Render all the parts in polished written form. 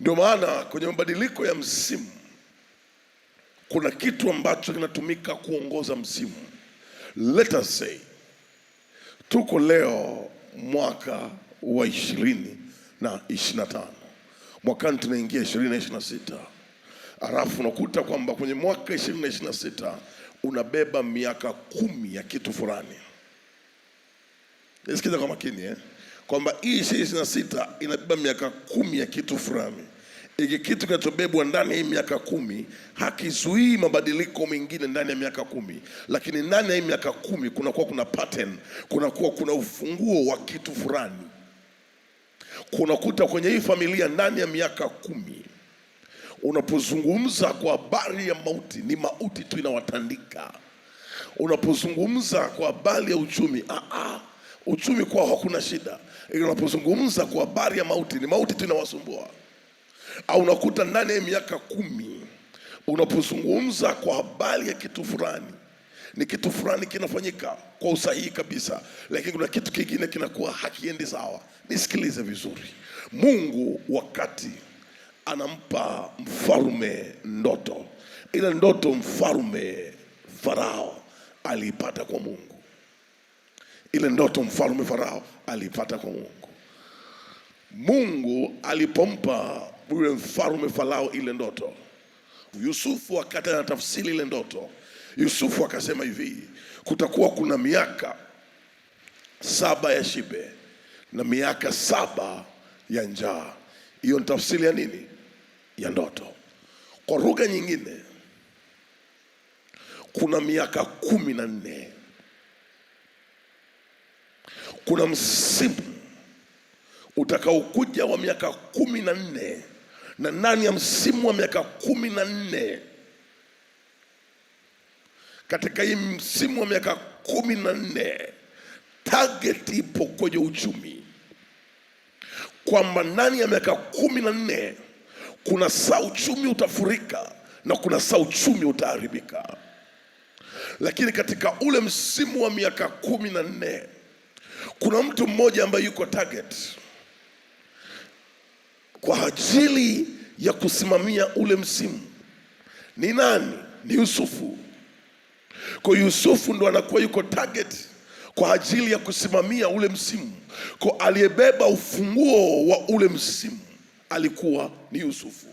Ndio maana kwenye mabadiliko ya msimu kuna kitu ambacho kinatumika kuongoza msimu. Let us say tuko leo mwaka wa 2025, mwakani tunaingia 2026. Alafu unakuta kwamba kwenye mwaka 2026 unabeba miaka 10 ya kitu fulani. Nisikiza kwa makini kwamba hii 2026 inabeba miaka 10 ya kitu fulani. Iki kitu kinachobebwa ndani ya hii miaka 10 hakizuii mabadiliko mengine ndani ya miaka 10, lakini ndani ya hii miaka 10 kunakuwa kuna pattern, kunakuwa kuna ufunguo wa kitu fulani. Kunakuta kwenye hii familia ndani ya miaka 10 unapozungumza kwa habari ya mauti, ni mauti tu inawatandika. Unapozungumza kwa habari ya uchumi, uchumi kwao hakuna shida. Unapozungumza kwa habari ya mauti, ni mauti tu inawasumbua. Au unakuta ndani ya miaka 10 unapozungumza kwa habari ya kitu fulani, ni kitu fulani kinafanyika kwa usahihi kabisa, lakini kuna kitu kingine kinakuwa hakiendi sawa. Nisikilize vizuri. Mungu wakati anampa mfalme ndoto, ile ndoto mfalme Farao aliipata kwa Mungu. Ile ndoto mfalme Farao aliipata kwa Mungu. Mungu alipompa yule mfalme Farao ile ndoto, Yusufu wakati anatafsiri ile ndoto, Yusufu akasema hivi: kutakuwa kuna miaka 7 ya shibe na miaka 7 ya njaa. Hiyo ni tafsiri ya nini? Ya ndoto. Kwa lugha nyingine, kuna miaka 14. Kuna msimu utakaokuja wa miaka 14, na ndani ya msimu wa miaka 14, katika hii msimu wa miaka 14, target ipo kwenye uchumi, kwamba ndani ya miaka 14 kuna saa uchumi utafurika na kuna saa uchumi utaharibika. Lakini katika ule msimu wa miaka 14 kuna mtu mmoja ambaye yuko target kwa ajili ya kusimamia ule msimu. Ni nani? Ni Yusufu. Kwa Yusufu ndo anakuwa yuko target kwa ajili ya kusimamia ule msimu. Kwa aliyebeba ufunguo wa ule msimu alikuwa ni Yusufu.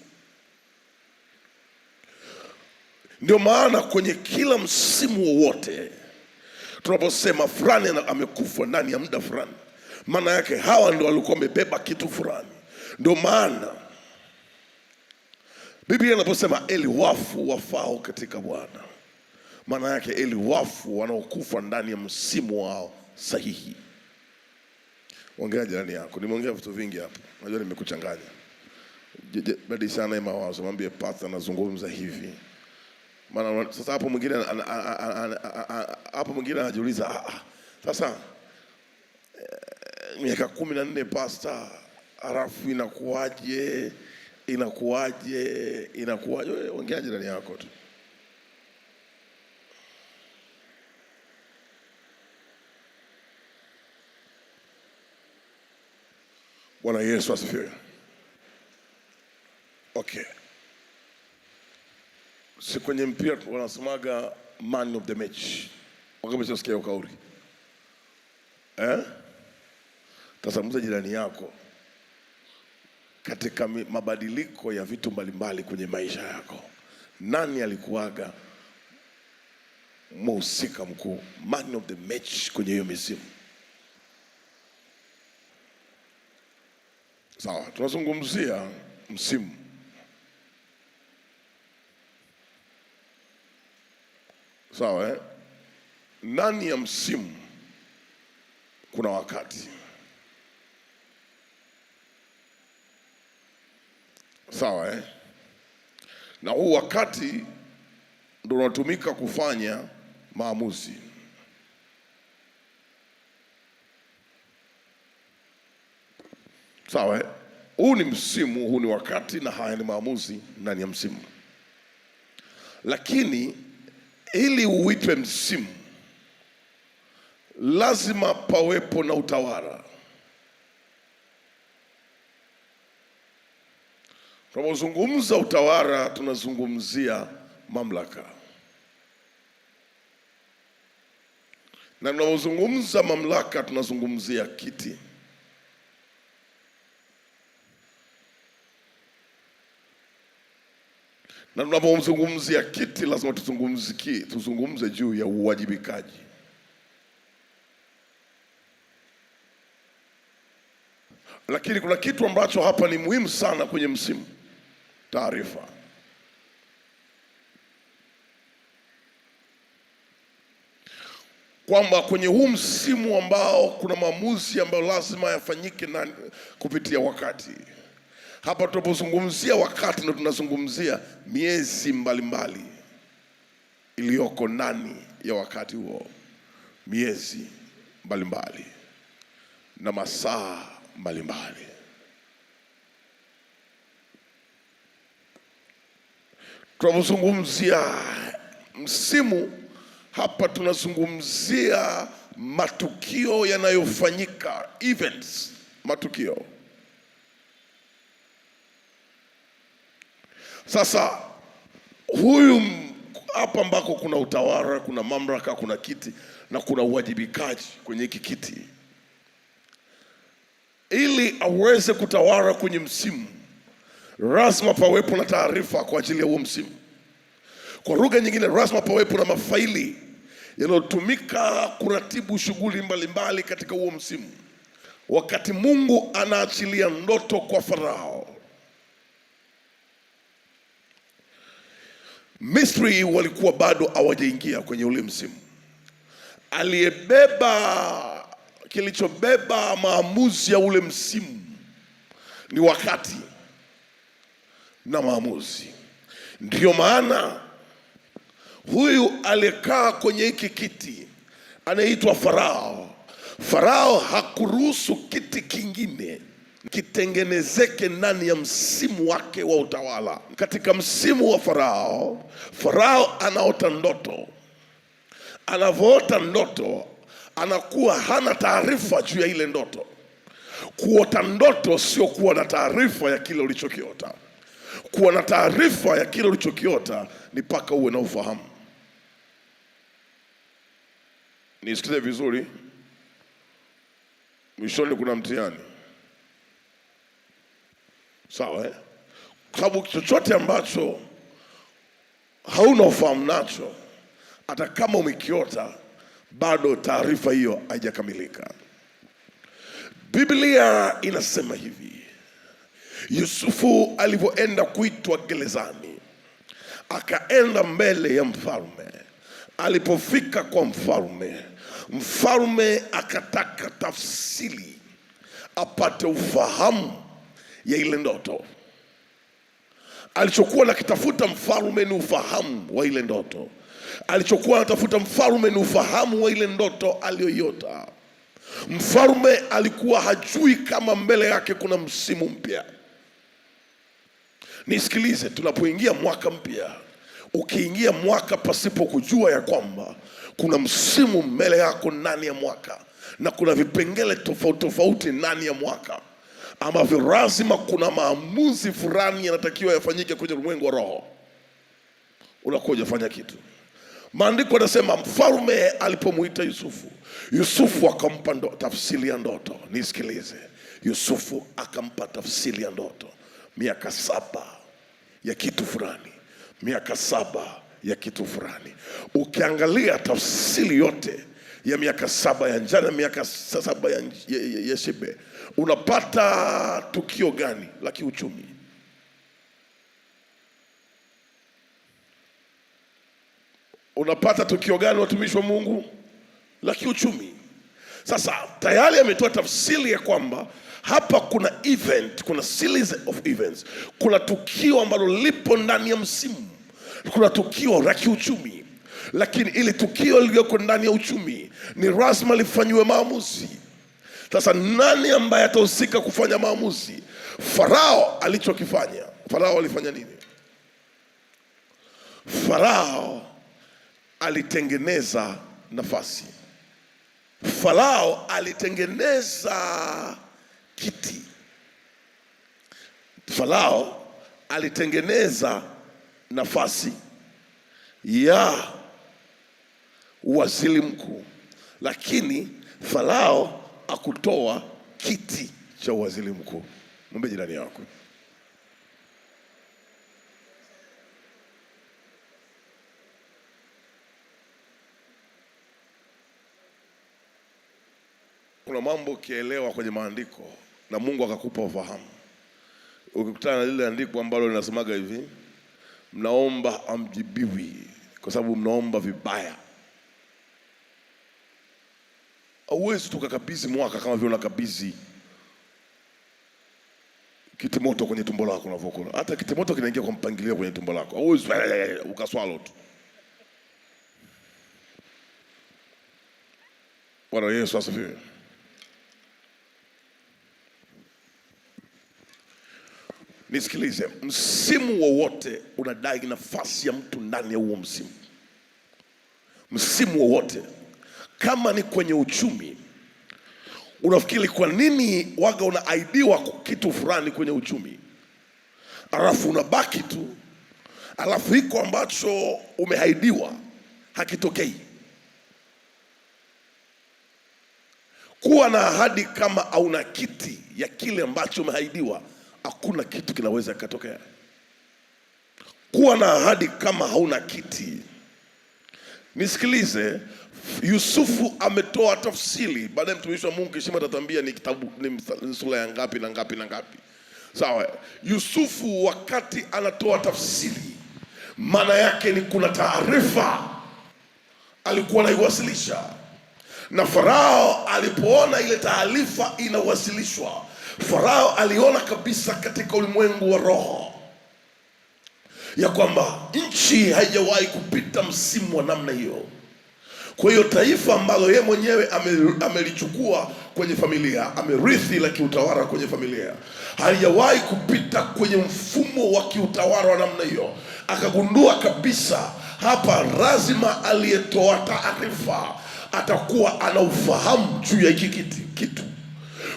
Ndio maana kwenye kila msimu wowote tunaposema fulani amekufa ndani ya muda fulani, maana yake hawa ndio walikuwa wamebeba kitu fulani. Ndio maana Biblia inaposema eli wafu wafao katika Bwana, maana yake eli wafu wanaokufa ndani ya msimu wao sahihi. Ongea jirani yako. Nimeongea vitu vingi hapo, najua nimekuchanganya. Badilishana hii mawazo, mwambie pasta anazungumza hivi. Maana sasa hapo mwingine anajiuliza, sasa miaka 14 pasta, halafu inakuaje? Ongea jirani yako tu. Bwana Yesu asifiwe. Okay. Si kwenye mpira wanasemaga man of the match. Wakati usikia ukauri. Tazungumza jirani yako katika mabadiliko ya vitu mbalimbali kwenye maisha yako. Nani alikuwaga mhusika mkuu, man of the match kwenye hiyo misimu? Sawa, tunazungumzia msimu. Sawa, ndani ya msimu kuna wakati. Sawa, na huu wakati ndio unatumika kufanya maamuzi. Sawa, huu ni msimu, huu ni wakati, na haya ni maamuzi ndani ya msimu. Lakini ili uitwe msimu, lazima pawepo na utawala. Tunapozungumza utawala tunazungumzia mamlaka, na tunapozungumza mamlaka tunazungumzia kiti. Na tunapozungumzia kiti lazima tuzungumze juu ya uwajibikaji. Lakini kuna kitu ambacho hapa ni muhimu sana kwenye msimu: taarifa. Kwamba kwenye huu msimu ambao kuna maamuzi ambayo lazima yafanyike na kupitia wakati. Hapa tunapozungumzia wakati ndio tunazungumzia miezi mbalimbali iliyoko ndani ya wakati huo, miezi mbalimbali na masaa mbalimbali. Tunapozungumzia msimu hapa tunazungumzia matukio yanayofanyika, events, matukio. Sasa huyu hapa ambako kuna utawala, kuna mamlaka, kuna kiti na kuna uwajibikaji kwenye hiki kiti. Ili aweze kutawala kwenye msimu, lazima pawepo na taarifa kwa ajili ya huo msimu. Kwa lugha nyingine, lazima pawepo na mafaili yanayotumika kuratibu shughuli mbalimbali katika huo msimu. Wakati Mungu anaachilia ndoto kwa Farao, Misri walikuwa bado hawajaingia kwenye ule msimu. Kilichobeba maamuzi ya ule msimu ni wakati na maamuzi. Ndiyo maana huyu aliyekaa kwenye hiki kiti anaitwa Farao. Farao hakuruhusu kiti kingine kitengenezeke ndani ya msimu wake wa utawala. Katika msimu wa Farao, Farao anaota ndoto. Anavyoota ndoto, anakuwa hana taarifa juu ya ile ndoto. Kuota ndoto sio kuwa na taarifa ya kile ulichokiota. Kuwa na taarifa ya kile ulichokiota ni paka uwe na ufahamu. Nisikize vizuri, mwishoni kuna mtihani. Sawa eh? Kwa sababu chochote ambacho hauna ufahamu nacho, hata kama umekiota, bado taarifa hiyo haijakamilika. Biblia inasema hivi: Yusufu alivyoenda kuitwa gerezani, akaenda mbele ya mfalme. Alipofika kwa mfalme, mfalme akataka tafsiri, apate ufahamu ya ile ndoto. Alichokuwa nakitafuta mfalme ni ufahamu wa ile ndoto. Alichokuwa anatafuta mfalme ni ufahamu wa ile ndoto aliyoiota. Mfalme alikuwa hajui kama mbele yake kuna msimu mpya. Nisikilize, tunapoingia mwaka mpya, ukiingia mwaka pasipo kujua ya kwamba kuna msimu mbele yako ndani ya mwaka, na kuna vipengele tofauti tofauti ndani ya mwaka ambavyo lazima kuna maamuzi fulani yanatakiwa yafanyike kwenye ulimwengu wa roho, unakuwa hujafanya kitu. Maandiko yanasema mfalme alipomuita Yusufu, Yusufu akampa tafsiri ya ndoto. Nisikilize, Yusufu akampa tafsiri ya ndoto. Miaka 7 ya kitu fulani, miaka 7 ya kitu fulani. Ukiangalia tafsiri yote ya miaka 7 ya njana, miaka 7 ya shibe, unapata tukio gani la kiuchumi? Unapata tukio gani, watumishi wa Mungu, la kiuchumi? Sasa tayari ametoa tafsiri ya kwamba hapa kuna event, kuna series of events, kuna tukio ambalo lipo ndani ya msimu, kuna tukio la kiuchumi. Lakini ili tukio lililoko ndani ya uchumi ni lazima lifanywe maamuzi. Sasa nani ambaye atahusika kufanya maamuzi? Farao alichokifanya, Farao alifanya nini? Farao alitengeneza nafasi. Farao alitengeneza kiti. Farao alitengeneza nafasi ya waziri mkuu, lakini Farao akutoa kiti cha waziri mkuu. Mwambie jirani yako, kuna mambo ukielewa kwenye maandiko na Mungu akakupa ufahamu, ukikutana na lile andiko ambalo linasemaga hivi, mnaomba amjibiwi kwa sababu mnaomba vibaya, hauwezi tukakabidhi mwaka kama vile unakabidhi kitimoto kwenye tumbo lako unavyokula. Hata kitimoto kinaingia kwa mpangilio kwenye tumbo lako, hauwezi ukaswalo tu. Bwana Yesu asifiwe. Nisikilize, msimu wowote unadai nafasi ya mtu ndani ya huo msimu. Msimu wowote, kama ni kwenye uchumi, unafikiri kwa nini waga unaidiwa kitu fulani kwenye uchumi, alafu unabaki tu, alafu hiko ambacho umehaidiwa hakitokei? Kuwa na ahadi kama hauna kiti ya kile ambacho umehaidiwa, hakuna kitu kinaweza kutokea. Kuwa na ahadi kama hauna kiti. Nisikilize, Yusufu ametoa tafsiri. Baadaye mtumishi wa Mungu Kishima atatambia ni kitabu ni sura ya ngapi na ngapi na ngapi. Sawa, Yusufu wakati anatoa tafsiri, maana yake ni kuna taarifa alikuwa anaiwasilisha, na Farao alipoona ile taarifa inawasilishwa, Farao aliona kabisa katika ulimwengu wa roho ya kwamba nchi haijawahi kupita msimu wa namna hiyo. Kwa hiyo taifa ambalo yeye mwenyewe amelichukua kwenye familia, amerithi la kiutawala kwenye familia, haijawahi kupita kwenye mfumo wa kiutawala wa namna hiyo. Akagundua kabisa hapa lazima aliyetoa taarifa atakuwa ana ufahamu juu ya hiki kitu.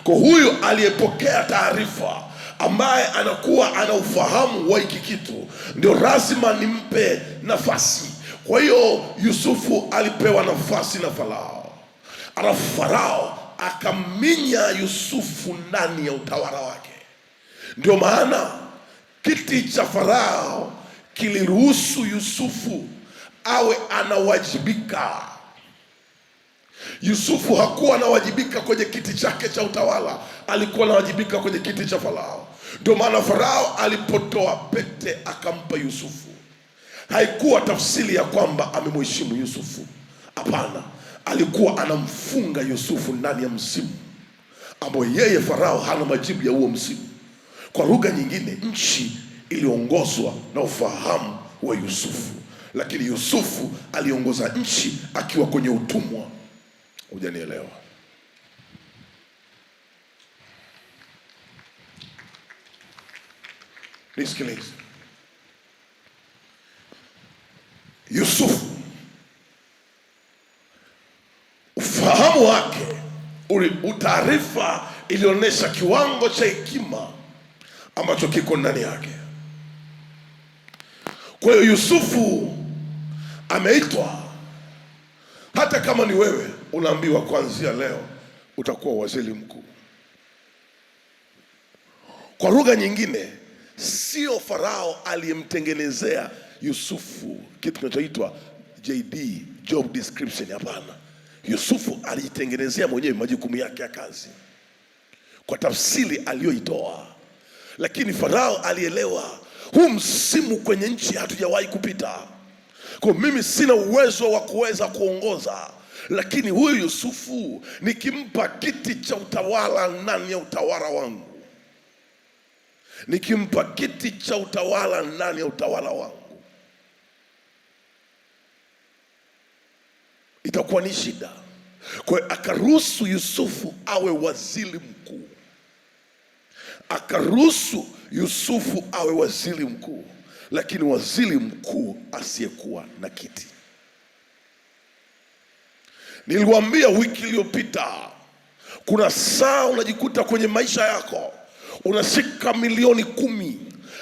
Kwa huyu aliyepokea taarifa ambaye anakuwa ana ufahamu wa hiki kitu, ndio lazima nimpe nafasi. Kwa hiyo Yusufu alipewa nafasi na Farao, alafu Farao akaminya Yusufu ndani ya utawala wake. Ndio maana kiti cha Farao kiliruhusu Yusufu awe anawajibika. Yusufu hakuwa anawajibika kwenye kiti chake cha utawala, alikuwa anawajibika kwenye kiti cha Farao. Ndio maana Farao alipotoa pete akampa Yusufu, haikuwa tafsiri ya kwamba amemheshimu Yusufu. Hapana, alikuwa anamfunga Yusufu ndani ya msimu ambao yeye Farao hana majibu ya huo msimu. Kwa lugha nyingine, nchi iliongozwa na ufahamu wa Yusufu, lakini Yusufu aliongoza nchi akiwa kwenye utumwa. Hujanielewa? Nisikilize. Yusufu, ufahamu wake, utaarifa ilionyesha kiwango cha hekima ambacho kiko ndani yake. Kwa hiyo Yusufu ameitwa. Hata kama ni wewe, unaambiwa kuanzia leo utakuwa waziri mkuu. Kwa lugha nyingine, sio Farao aliyemtengenezea Yusufu kitu kinachoitwa JD, job description. Hapana, Yusufu alijitengenezea mwenyewe majukumu yake ya kazi kwa tafsiri aliyoitoa. Lakini Farao alielewa, huu msimu kwenye nchi hatujawahi kupita, kwa mimi sina uwezo wa kuweza kuongoza, lakini huyu Yusufu nikimpa kiti cha utawala ndani ya utawala wangu, nikimpa kiti cha utawala ndani ya utawala wangu, itakuwa ni shida. Kwa hiyo akaruhusu Yusufu awe waziri mkuu. Akaruhusu Yusufu awe waziri mkuu, lakini waziri mkuu asiyekuwa na kiti. Niliwaambia wiki iliyopita, kuna saa unajikuta kwenye maisha yako unashika milioni 10,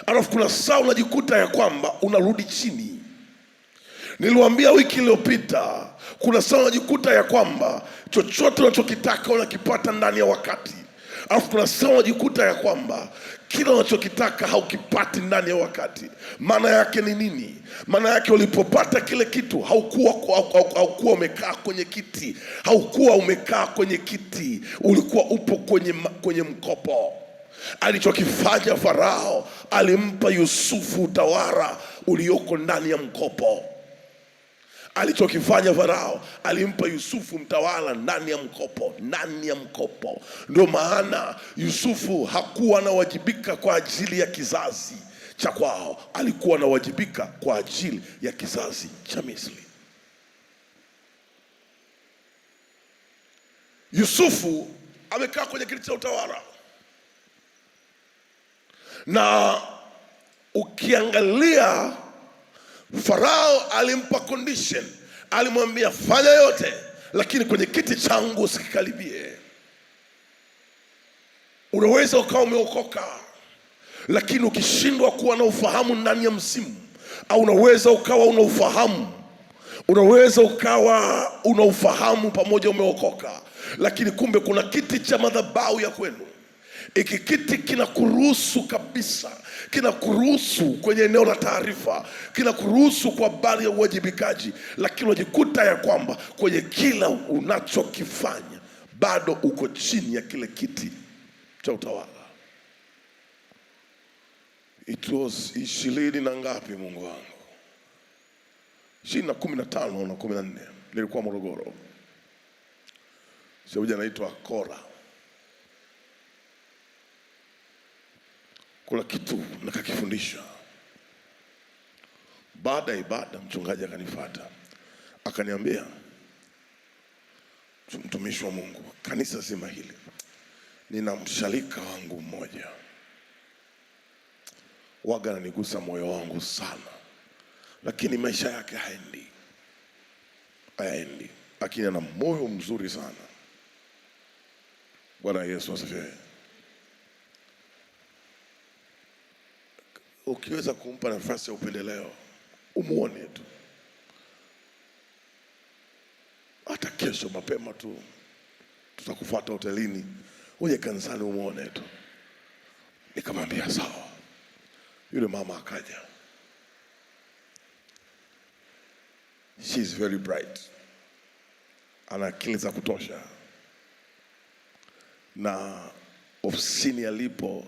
alafu kuna saa unajikuta ya kwamba unarudi chini. Niliwaambia wiki iliyopita, kuna saa unajikuta ya kwamba chochote unachokitaka unakipata ndani ya wakati, alafu kuna saa unajikuta ya kwamba kila unachokitaka haukipati ndani ya wakati. Maana yake ni nini? Maana yake ulipopata kile kitu haukuwa umekaa kwenye kiti, haukuwa umekaa kwenye kiti, ulikuwa upo kwenye mkopo. Alichokifanya Farao, alimpa Yusufu utawala ulioko ndani ya mkopo. Alichokifanya Farao, alimpa Yusufu mtawala ndani ya mkopo, ndani ya mkopo. Ndio maana Yusufu hakuwa anawajibika kwa ajili ya kizazi cha kwao, alikuwa anawajibika kwa ajili ya kizazi cha Misri. Yusufu amekaa kwenye kiti cha utawala, na ukiangalia Farao alimpa condition, alimwambia fanya yote, lakini kwenye kiti changu usikaribie. Unaweza ukawa umeokoka, lakini ukishindwa kuwa na ufahamu ndani ya msimu, au unaweza ukawa una ufahamu pamoja umeokoka, lakini kumbe kuna kiti cha madhabahu ya kwenu. Iki kiti kinakuruhusu kabisa, kinakuruhusu kwenye eneo la taarifa, kinakuruhusu kwa habari ya uwajibikaji, lakini unajikuta ya kwamba kwenye kila unachokifanya bado uko chini ya kile kiti cha utawala. It was 20 na ngapi Mungu wangu? 15 na 14 nilikuwa Morogoro. Sio anaitwa Kora. Kuna kitu nakakifundisha. Baada ya ibada mchungaji akanifuata, akaniambia, mtumishi wa Mungu, kanisa zima hili nina msharika wangu mmoja, waga ananigusa moyo wangu sana, lakini maisha yake haendi, lakini ana moyo mzuri sana. Bwana Yesu asifiwe. Ukiweza kumpa nafasi ya upendeleo, umuone tu, hata kesho mapema tu tutakufuata hotelini, uje kanisani umuone tu. Nikamwambia sawa. Yule mama akaja. She is very bright, ana akili za kutosha, na ofisini alipo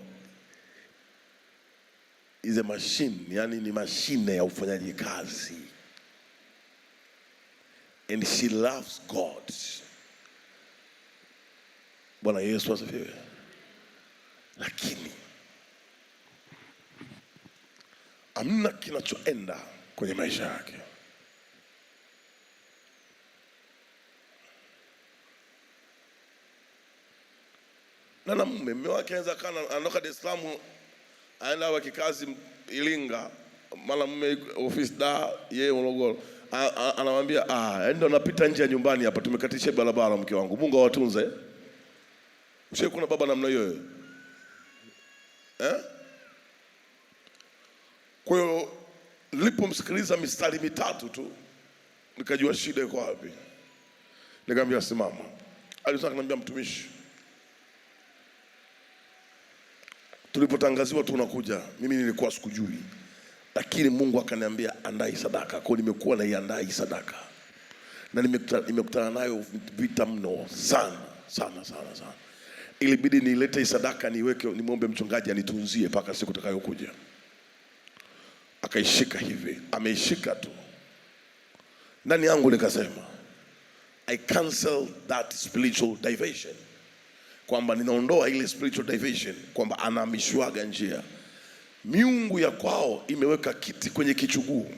is a machine, yani ni mashine ya ufanyaji kazi. And she loves God. Bwana Yesu asifiwe. Lakini amna kinachoenda kwenye maisha yake. Na mume wake anaweza kana anatoka Dar es Salaam aenda wa kikazi Ilinga, mara mume office da yeye Morogoro, anamwambia ndio napita nje ya nyumbani hapa, tumekatisha barabara mke wangu, Mungu awatunze. Ushe kuna baba namna hiyo Kwa hiyo nilipomsikiliza mistari mitatu tu nikajua shida iko wapi. Nikamwambia simama. Alisema kaniambia, mtumishi, tulipotangaziwa tunakuja, mimi nilikuwa sikujui, lakini Mungu akaniambia andai sadaka. Kwa nimekuwa naiandaa sadaka, na nimekutana nayo vita mno sana. Ilibidi nilete sadaka niweke, nimwombe mchungaji anitunzie mpaka siku tutakayokuja. Akaishika hivi, ameishika tu. Ndani yangu nikasema, I cancel that spiritual diversion, kwamba ninaondoa ile spiritual diversion, kwamba anahamishwaga njia. Miungu ya kwao imeweka kiti kwenye kichuguu.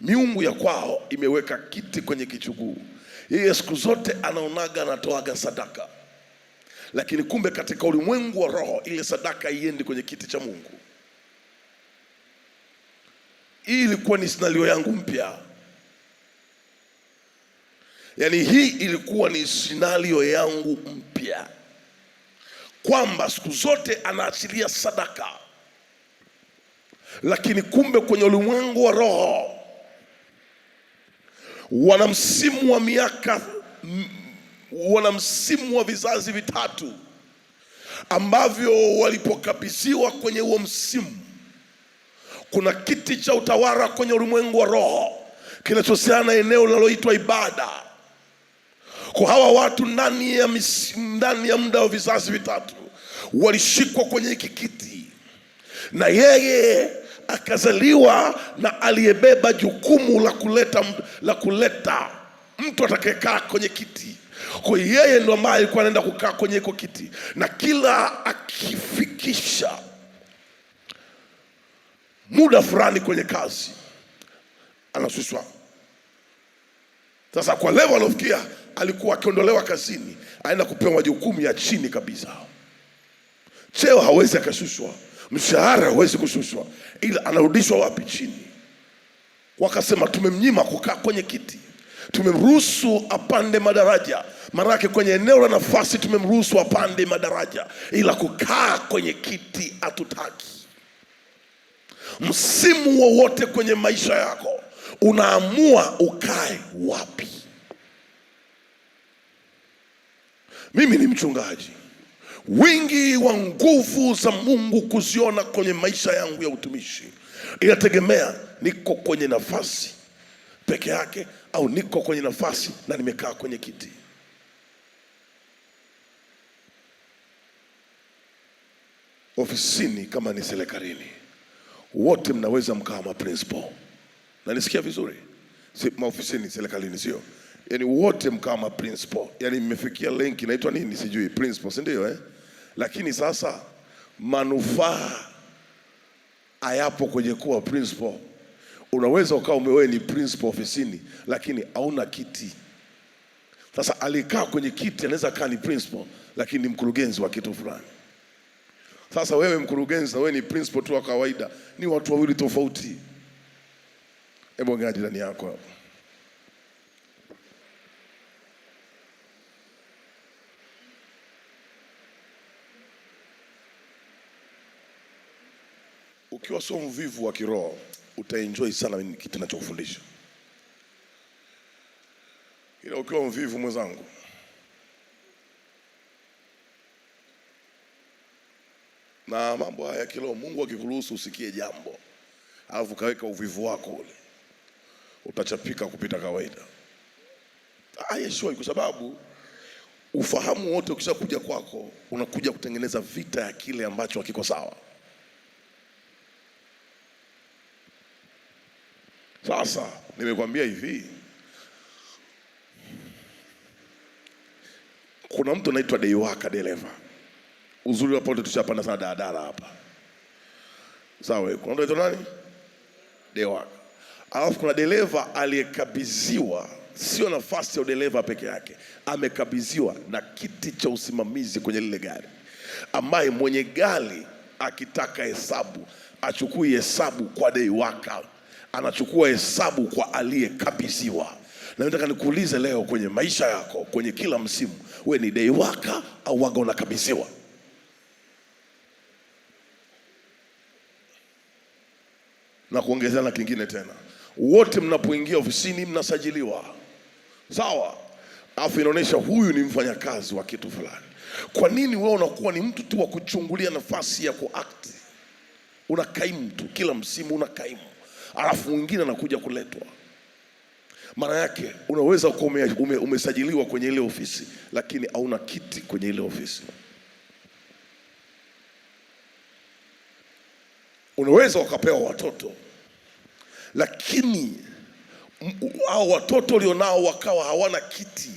Miungu ya kwao imeweka kiti kwenye kichuguu. Yeye siku zote anaonaga anatoaga sadaka, lakini kumbe katika ulimwengu wa roho ile sadaka iendi kwenye kiti cha Mungu. Hii ilikuwa ni scenario yangu mpya. Yani hii ilikuwa ni scenario yangu mpya, kwamba siku zote anaachilia sadaka lakini kumbe kwenye ulimwengu wa roho wana msimu wa miaka, wana msimu wa vizazi vitatu ambavyo walipokabidhiwa kwenye huo msimu, kuna kiti cha utawala kwenye ulimwengu wa roho kinachohusiana na eneo linaloitwa ibada. Kwa hawa watu ndani ya muda wa vizazi vitatu walishikwa kwenye hiki kiti, na yeye akazaliwa na aliyebeba jukumu la kuleta mtu atakayekaa kwenye kiti. Kwa yeye ndo ambaye alikuwa anaenda kukaa kwenye hiko kiti, na kila akifikisha muda fulani kwenye kazi anasuswa. Sasa kwa level alofikia, alikuwa akiondolewa kazini aenda kupewa majukumu ya chini kabisa. Cheo hawezi akashushwa, mshahara hawezi kushushwa, ila anarudishwa wapi? Chini. Wakasema tumemnyima kukaa kwenye kiti, tumemruhusu apande madaraja. Maanake kwenye eneo la nafasi tumemruhusu apande madaraja, ila kukaa kwenye kiti hatutaki. Msimu wowote kwenye maisha yako unaamua ukae wapi. Mimi ni mchungaji, wingi wa nguvu za Mungu kuziona kwenye maisha yangu ya utumishi inategemea niko kwenye nafasi peke yake au niko kwenye nafasi na nimekaa kwenye kiti. Ofisini kama ni serikalini, wote mnaweza mkawa ma principal. Na nisikia vizuri? Maofisini serikalini sio? Yani wote mkawa ma principal. Yani mmefikia link inaitwa nini sijui, principal, si ndio Lakini sasa manufaa hayapo kwenye kuwa principal. Unaweza ukawa wewe ni principal ofisini lakini hauna kiti. Sasa alikaa kwenye kiti anaweza kaa ni principal lakini ni mkurugenzi wa kitu fulani. Sasa wewe mkurugenzi na wewe ni principal tu wa kawaida, ni watu wawili tofauti. Hebu angalia jirani yako hapo. Ukiwa sio mvivu wa kiroho, utaenjoy sana kitu ninachokufundisha. Ila ukiwa mvivu mwenzangu, na mambo haya kiroho, Mungu akikuruhusu usikie jambo alafu kaweka uvivu wako ule, utachapika kupita kawaida. Sure, kwa sababu ufahamu wote ukishakuja kwako unakuja kutengeneza vita ya kile ambacho hakiko sawa. Sasa nimekwambia hivi, kuna mtu anaitwa Deiwaka dereva. Uzuri wapo tushapanda sana daladala hapa. Sawa, kuna mtu anaitwa nani? Deiwaka. Alafu kuna dereva aliyekabidhiwa sio nafasi ya udereva peke yake, amekabidhiwa na kiti cha usimamizi kwenye lile gari, ambaye mwenye gari akitaka hesabu achukui hesabu kwa Deiwaka, anachukua hesabu kwa aliyekabidhiwa. Na nataka nikuulize leo, kwenye maisha yako, kwenye kila msimu, we ni Deiwaka au waga unakabidhiwa? Na kuongezea na kingine tena, wote mnapoingia ofisini mnasajiliwa, sawa? Alafu inaonyesha huyu ni mfanyakazi wa kitu fulani. Kwa nini wewe unakuwa ni mtu tu wa kuchungulia nafasi ya kuact? Unakaimu tu kila msimu, unakaimu, alafu mwingine anakuja kuletwa. Maana yake unaweza kuwa umesajiliwa kwenye ile ofisi lakini hauna kiti kwenye ile ofisi. Unaweza ukapewa watoto lakini hao watoto ulionao wakawa hawana kiti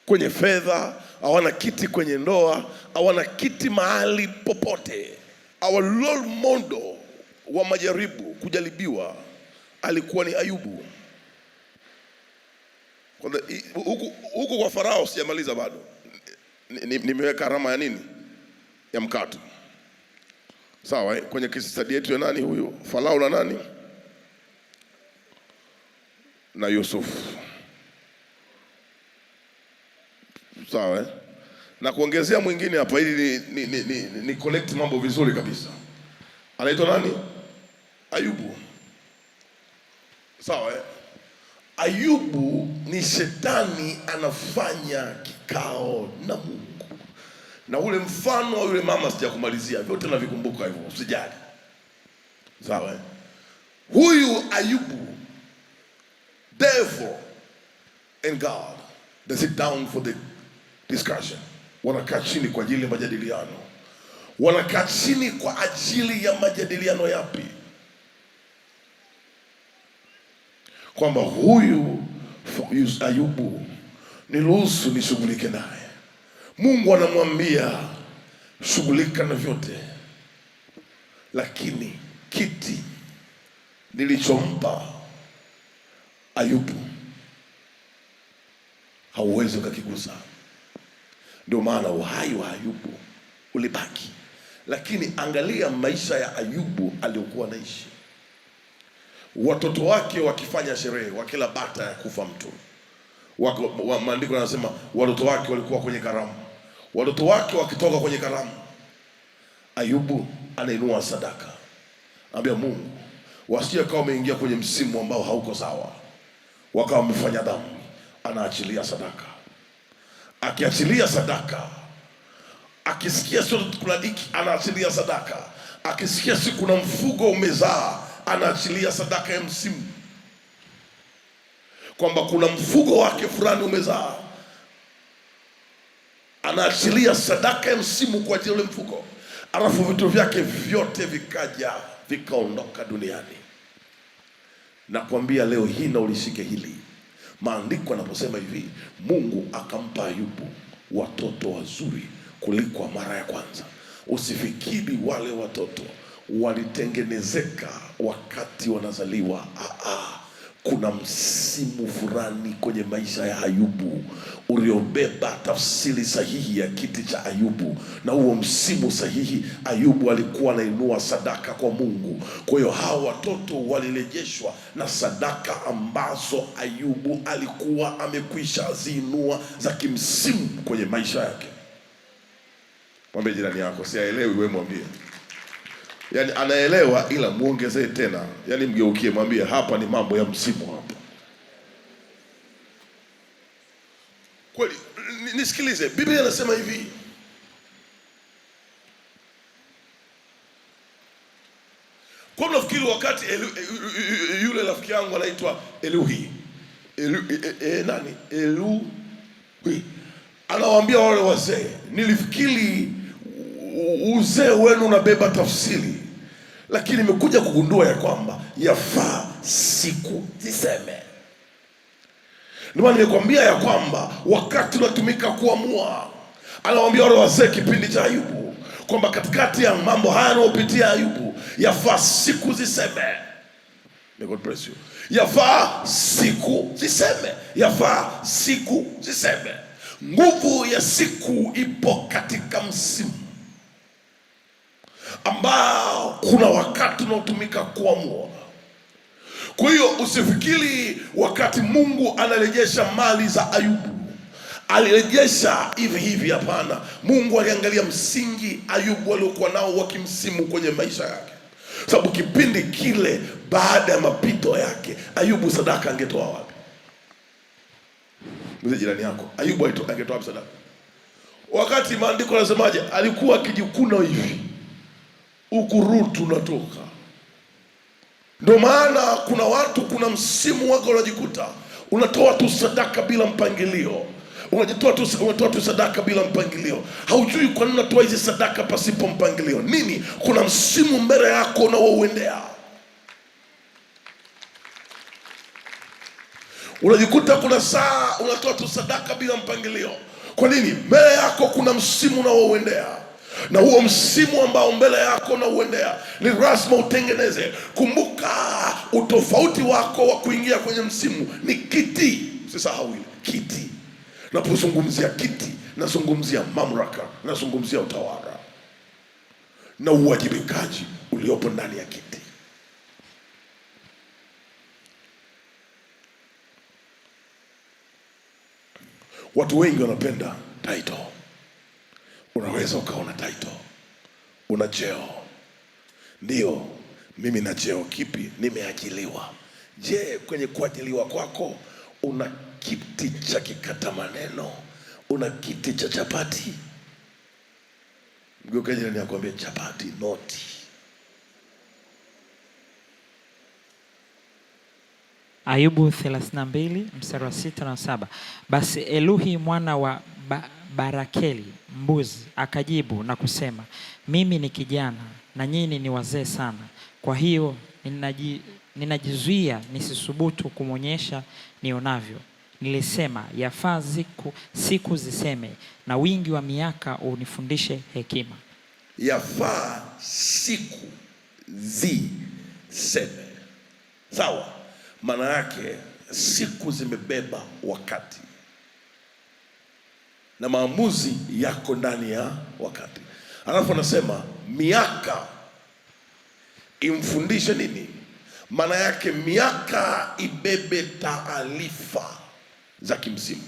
kwenye fedha, hawana kiti kwenye ndoa, hawana kiti mahali popote. Our role model wa majaribu, kujaribiwa, alikuwa ni Ayubu. Huku kwa Farao sijamaliza bado. Nimeweka alama ya nini? Ya mkato. Sawa, kwenye kesi study yetu ya nani huyu? Farao na nani? Na Yusuf. Sawa, na kuongezea mwingine hapa ili ni collect mambo vizuri kabisa. Anaitwa nani? Ayubu, sawa eh? Ayubu ni shetani anafanya kikao na Mungu, na ule mfano wa yule mama sijakumalizia, vyote navikumbuka hivyo, usijali, sawa eh? Huyu Ayubu, devil and God, they sit down for the discussion. Wanakaa chini kwa ajili ya majadiliano. Wanakaa chini kwa ajili ya majadiliano yapi? Kwamba huyu Ayubu niruhusu nishughulike naye. Mungu anamwambia shughulika na vyote, lakini kiti nilichompa Ayubu hauwezi ukakigusa. Ndio maana uhai wa Ayubu ulibaki. Lakini angalia maisha ya Ayubu aliyokuwa anaishi. Watoto wake wakifanya sherehe, wakila bata ya kufa mtu, maandiko yanasema watoto wake walikuwa kwenye karamu. Watoto wake wakitoka kwenye karamu, Ayubu anainua sadaka, anambia Mungu, wasije kama wameingia kwenye msimu ambao hauko sawa, wakawa wamefanya dhambi. Anaachilia sadaka. Akiachilia sadaka, akisikia sio kuladiki, anaachilia sadaka. Akisikia si kuna mfugo umezaa, anaachilia sadaka ya msimu, kwamba kuna mfugo wake fulani umezaa, anaachilia sadaka ya msimu kwa ajili ya mfugo. Alafu vitu vyake vyote vikaja vikaondoka duniani. Nakwambia leo hii na ulishike hili. Maandiko yanaposema hivi, Mungu akampa Ayubu watoto wazuri kuliko mara ya kwanza. Usifikiri wale watoto walitengenezeka wakati wanazaliwa. Kuna msimu fulani kwenye maisha ya Ayubu uliobeba tafsiri sahihi ya kiti cha Ayubu, na huo msimu sahihi Ayubu alikuwa anainua sadaka kwa Mungu. Kwa hiyo hao watoto walirejeshwa na sadaka ambazo Ayubu alikuwa amekwisha ziinua za kimsimu kwenye maisha yake. Mwambie jirani yako, siaelewi, wewe mwambie. Yaani anaelewa ila muongezee tena. Yaani mgeukie, mwambie hapa ni mambo ya msimu hapa. Kweli, nisikilize. Biblia inasema hivi, kwa nafikiri wakati yule rafiki yangu anaitwa Eluhi, anawaambia wale wazee, nilifikiri uzee wenu unabeba tafsiri, lakini nimekuja kugundua ya kwamba yafaa siku ziseme. Ndio nimekwambia ya kwamba wakati unatumika kuamua. Anawaambia wale wazee kipindi cha Ayubu kwamba katikati ya mambo haya anayopitia Ayubu, yafaa siku ziseme. May God bless you. Yafaa siku ziseme. Yafaa siku ziseme. Nguvu ya siku ipo katika msimu ambao kuna wakati unaotumika kuamua. Kwa hiyo usifikiri wakati Mungu anarejesha mali za Ayubu alirejesha hivi hivi, hapana. Mungu aliangalia msingi Ayubu aliokuwa nao wa kimsimu kwenye maisha yake, sababu kipindi kile baada ya mapito yake Ayubu sadaka angetoa wapi? Mzee jirani yako, Ayubu angetoa wapi sadaka? Wakati maandiko yanasemaje? Alikuwa akijikuna hivi, ukurutu unatoka. Ndio maana kuna watu, kuna msimu wako unajikuta unatoa tu sadaka bila mpangilio. Unatoa tu sadaka bila mpangilio. Haujui kwa nini unatoa hizi sadaka pasipo mpangilio. Nini? Kuna msimu mbele yako unaouendea. Unajikuta kuna saa unatoa tu sadaka bila mpangilio. Kwa nini? Mbele yako kuna msimu unaouendea. Na huo msimu ambao mbele yako na uendea ni lazima utengeneze. Kumbuka utofauti wako wa kuingia kwenye msimu ni kiti. Usisahau hili kiti. Napozungumzia kiti, nazungumzia mamlaka, nazungumzia utawala na uwajibikaji uliopo ndani ya kiti. Watu wengi wanapenda title. Unaweza ukaona title, una cheo, ndio, Mimi na cheo kipi? Nimeajiliwa. Je, kwenye kuajiliwa kwako una kiti cha kikata maneno? Una kiti cha chapati? Mgeuke jirani akwambie chapati noti. Ayubu 32 mstari wa 6 na 7. Basi Eluhi mwana wa Barakeli mbuzi akajibu na kusema, mimi ni kijana na nyinyi ni wazee sana, kwa hiyo ninajizuia nisisubutu kumwonyesha nionavyo. Nilisema, yafaa siku ziseme, na wingi wa miaka unifundishe hekima. Yafaa siku ziseme. Sawa, maana yake siku zimebeba wakati na maamuzi yako ndani ya wakati. Alafu anasema miaka imfundishe nini? Maana yake miaka ibebe taarifa za kimsimu.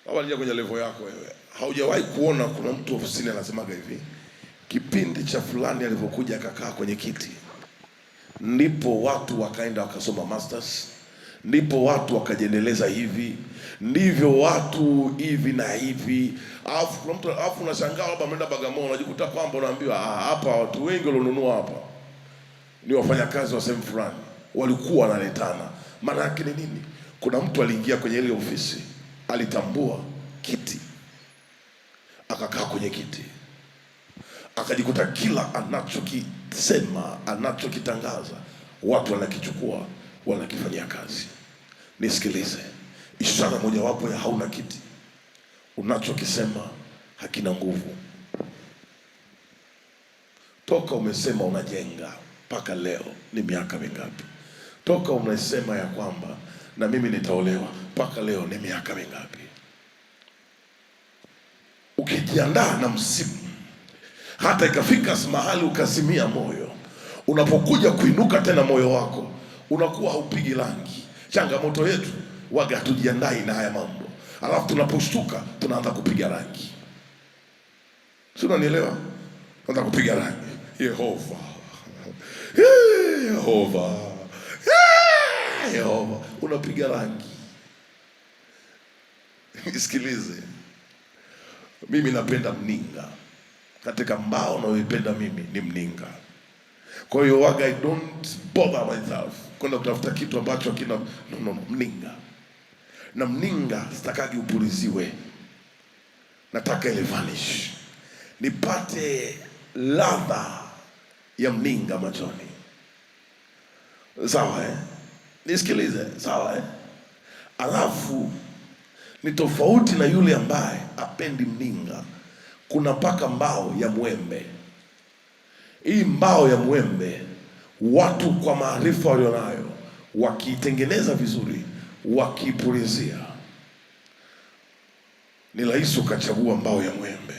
Hawaja kwenye level yako wewe. Haujawahi kuona kuna mtu ofisini anasemaga hivi, kipindi cha fulani alipokuja akakaa kwenye kiti, ndipo watu wakaenda wakasoma masters, ndipo watu wakajiendeleza hivi, ndivyo watu hivi na hivi. Alafu unashangaa labda ameenda Bagamoyo, unajikuta kwamba unaambiwa hapa watu wengi walionunua hapa ni wafanyakazi wa sehemu fulani, walikuwa wanaletana. Maana yake ni nini? Kuna mtu aliingia kwenye ile ofisi, alitambua kiti, akakaa kwenye kiti, akajikuta kila anachokisema, anachokitangaza watu wanakichukua, wanakifanyia kazi. Nisikilize, ishara mojawapo ya hauna kiti, unachokisema hakina nguvu. Toka umesema unajenga mpaka leo ni miaka mingapi? Toka umesema ya kwamba na mimi nitaolewa mpaka leo ni miaka mingapi? Ukijiandaa na msimu, hata ikafika mahali ukasimia moyo, unapokuja kuinuka tena moyo wako unakuwa haupigi rangi. Changamoto yetu waga hatujiandai na haya mambo, alafu tunaposhtuka tunaanza kupiga rangi. Si unanielewa? Tunaanza kupiga rangi. Yehova, Yehova, Yehova, unapiga rangi. Nisikilize, mimi napenda mninga. Katika mbao nayoipenda mimi ni mninga. Kwa hiyo waga I don't bother myself kwenda kutafuta kitu ambacho kina mninga. Na mninga sitakagi upuliziwe, nataka ile vanish, nipate ladha ya mninga machoni. Sawa Nisikilize, sawa Alafu ni tofauti na yule ambaye apendi mninga. Kuna paka mbao ya mwembe. Hii mbao ya mwembe, watu kwa maarifa walionayo, wakitengeneza vizuri, wakipulizia, ni rahisi ukachagua mbao ya mwembe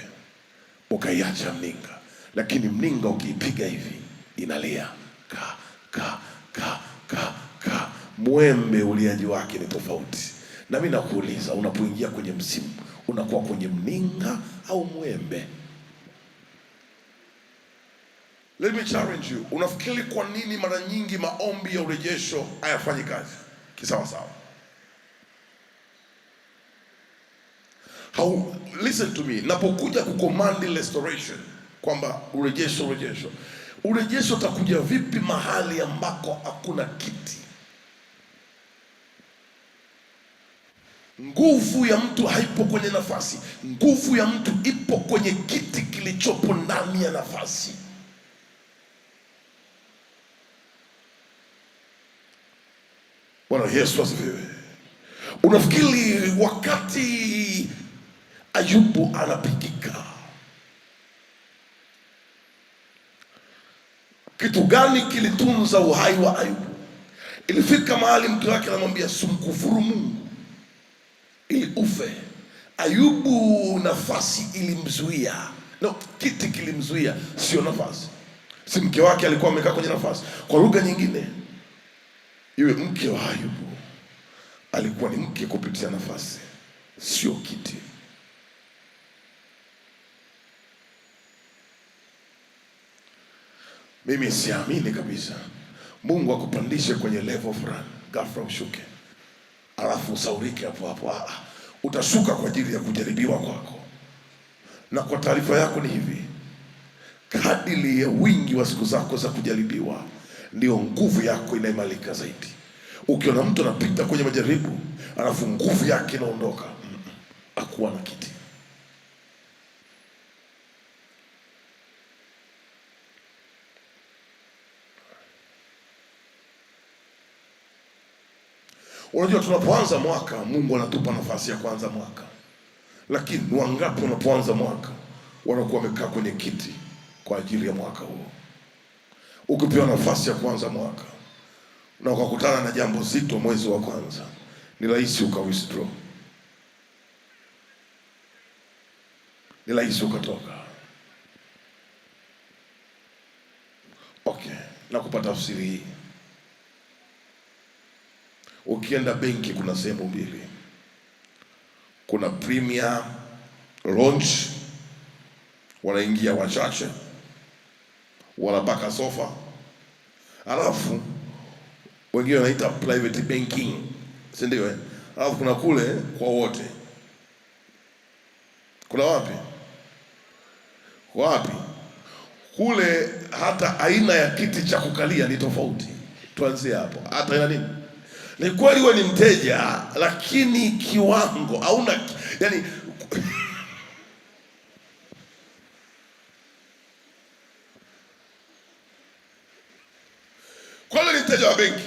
ukaiacha mninga. Lakini mninga ukiipiga hivi inalia ka ka ka ka ka. Mwembe uliaji wake ni tofauti. Na mimi nakuuliza, unapoingia kwenye msimu, unakuwa kwenye mninga au mwembe? Let me challenge you. Unafikiri kwa nini mara nyingi maombi ya urejesho hayafanyi kazi kisawa sawa? Listen to me. Napokuja kucommand restoration, kwamba urejesho utakuja vipi mahali ambako hakuna kiti? Nguvu ya mtu haipo kwenye nafasi. Nguvu ya mtu ipo kwenye kiti kilichopo ndani ya nafasi. Bwana Yesu asifiwe. Unafikiri wakati Ayubu anapigika, kitu gani kilitunza uhai wa Ayubu? Ilifika mahali mtu wake anamwambia sumkufuru Mungu ili ufe. Ayubu nafasi ilimzuia. No, kiti kilimzuia, sio nafasi. Si mke wake alikuwa amekaa kwenye nafasi. Kwa lugha nyingine, yule mke wa Ayubu alikuwa ni mke kupitia nafasi, sio kiti. Mimi siamini kabisa Mungu akupandishe kwenye level fulani ghafla ushuke alafu usaurike hapo hapo. Utashuka kwa ajili ya kujaribiwa kwako. Na kwa taarifa yako ni hivi, kadiri ya wingi wa siku zako za kujaribiwa ndio nguvu yako inaimarika zaidi. Ukiona mtu anapita kwenye majaribu alafu nguvu yake inaondoka, akuwa na kiti. Unajua, tunapoanza mwaka Mungu anatupa nafasi ya kuanza mwaka, lakini ni wangapi unapoanza mwaka wanakuwa wamekaa kwenye kiti kwa ajili ya mwaka huo? Ukipewa nafasi ya kuanza mwaka na ukakutana na jambo zito mwezi wa kwanza, ni rahisi withdraw, ni rahisi ukatoka. Okay, na kupata tafsiri hii, ukienda benki kuna sehemu mbili, kuna premier launch, wanaingia wachache, wanapaka sofa, alafu wengine wanaita private banking, si ndio? Alafu kuna kule kwa wote. Kuna wapi? Wapi? Kule hata aina ya kiti cha kukalia ni tofauti. Tuanzie hapo. Hata aina nini? Ni kweli wewe ni mteja, lakini kiwango hauna, yani kweli ni mteja wa benki,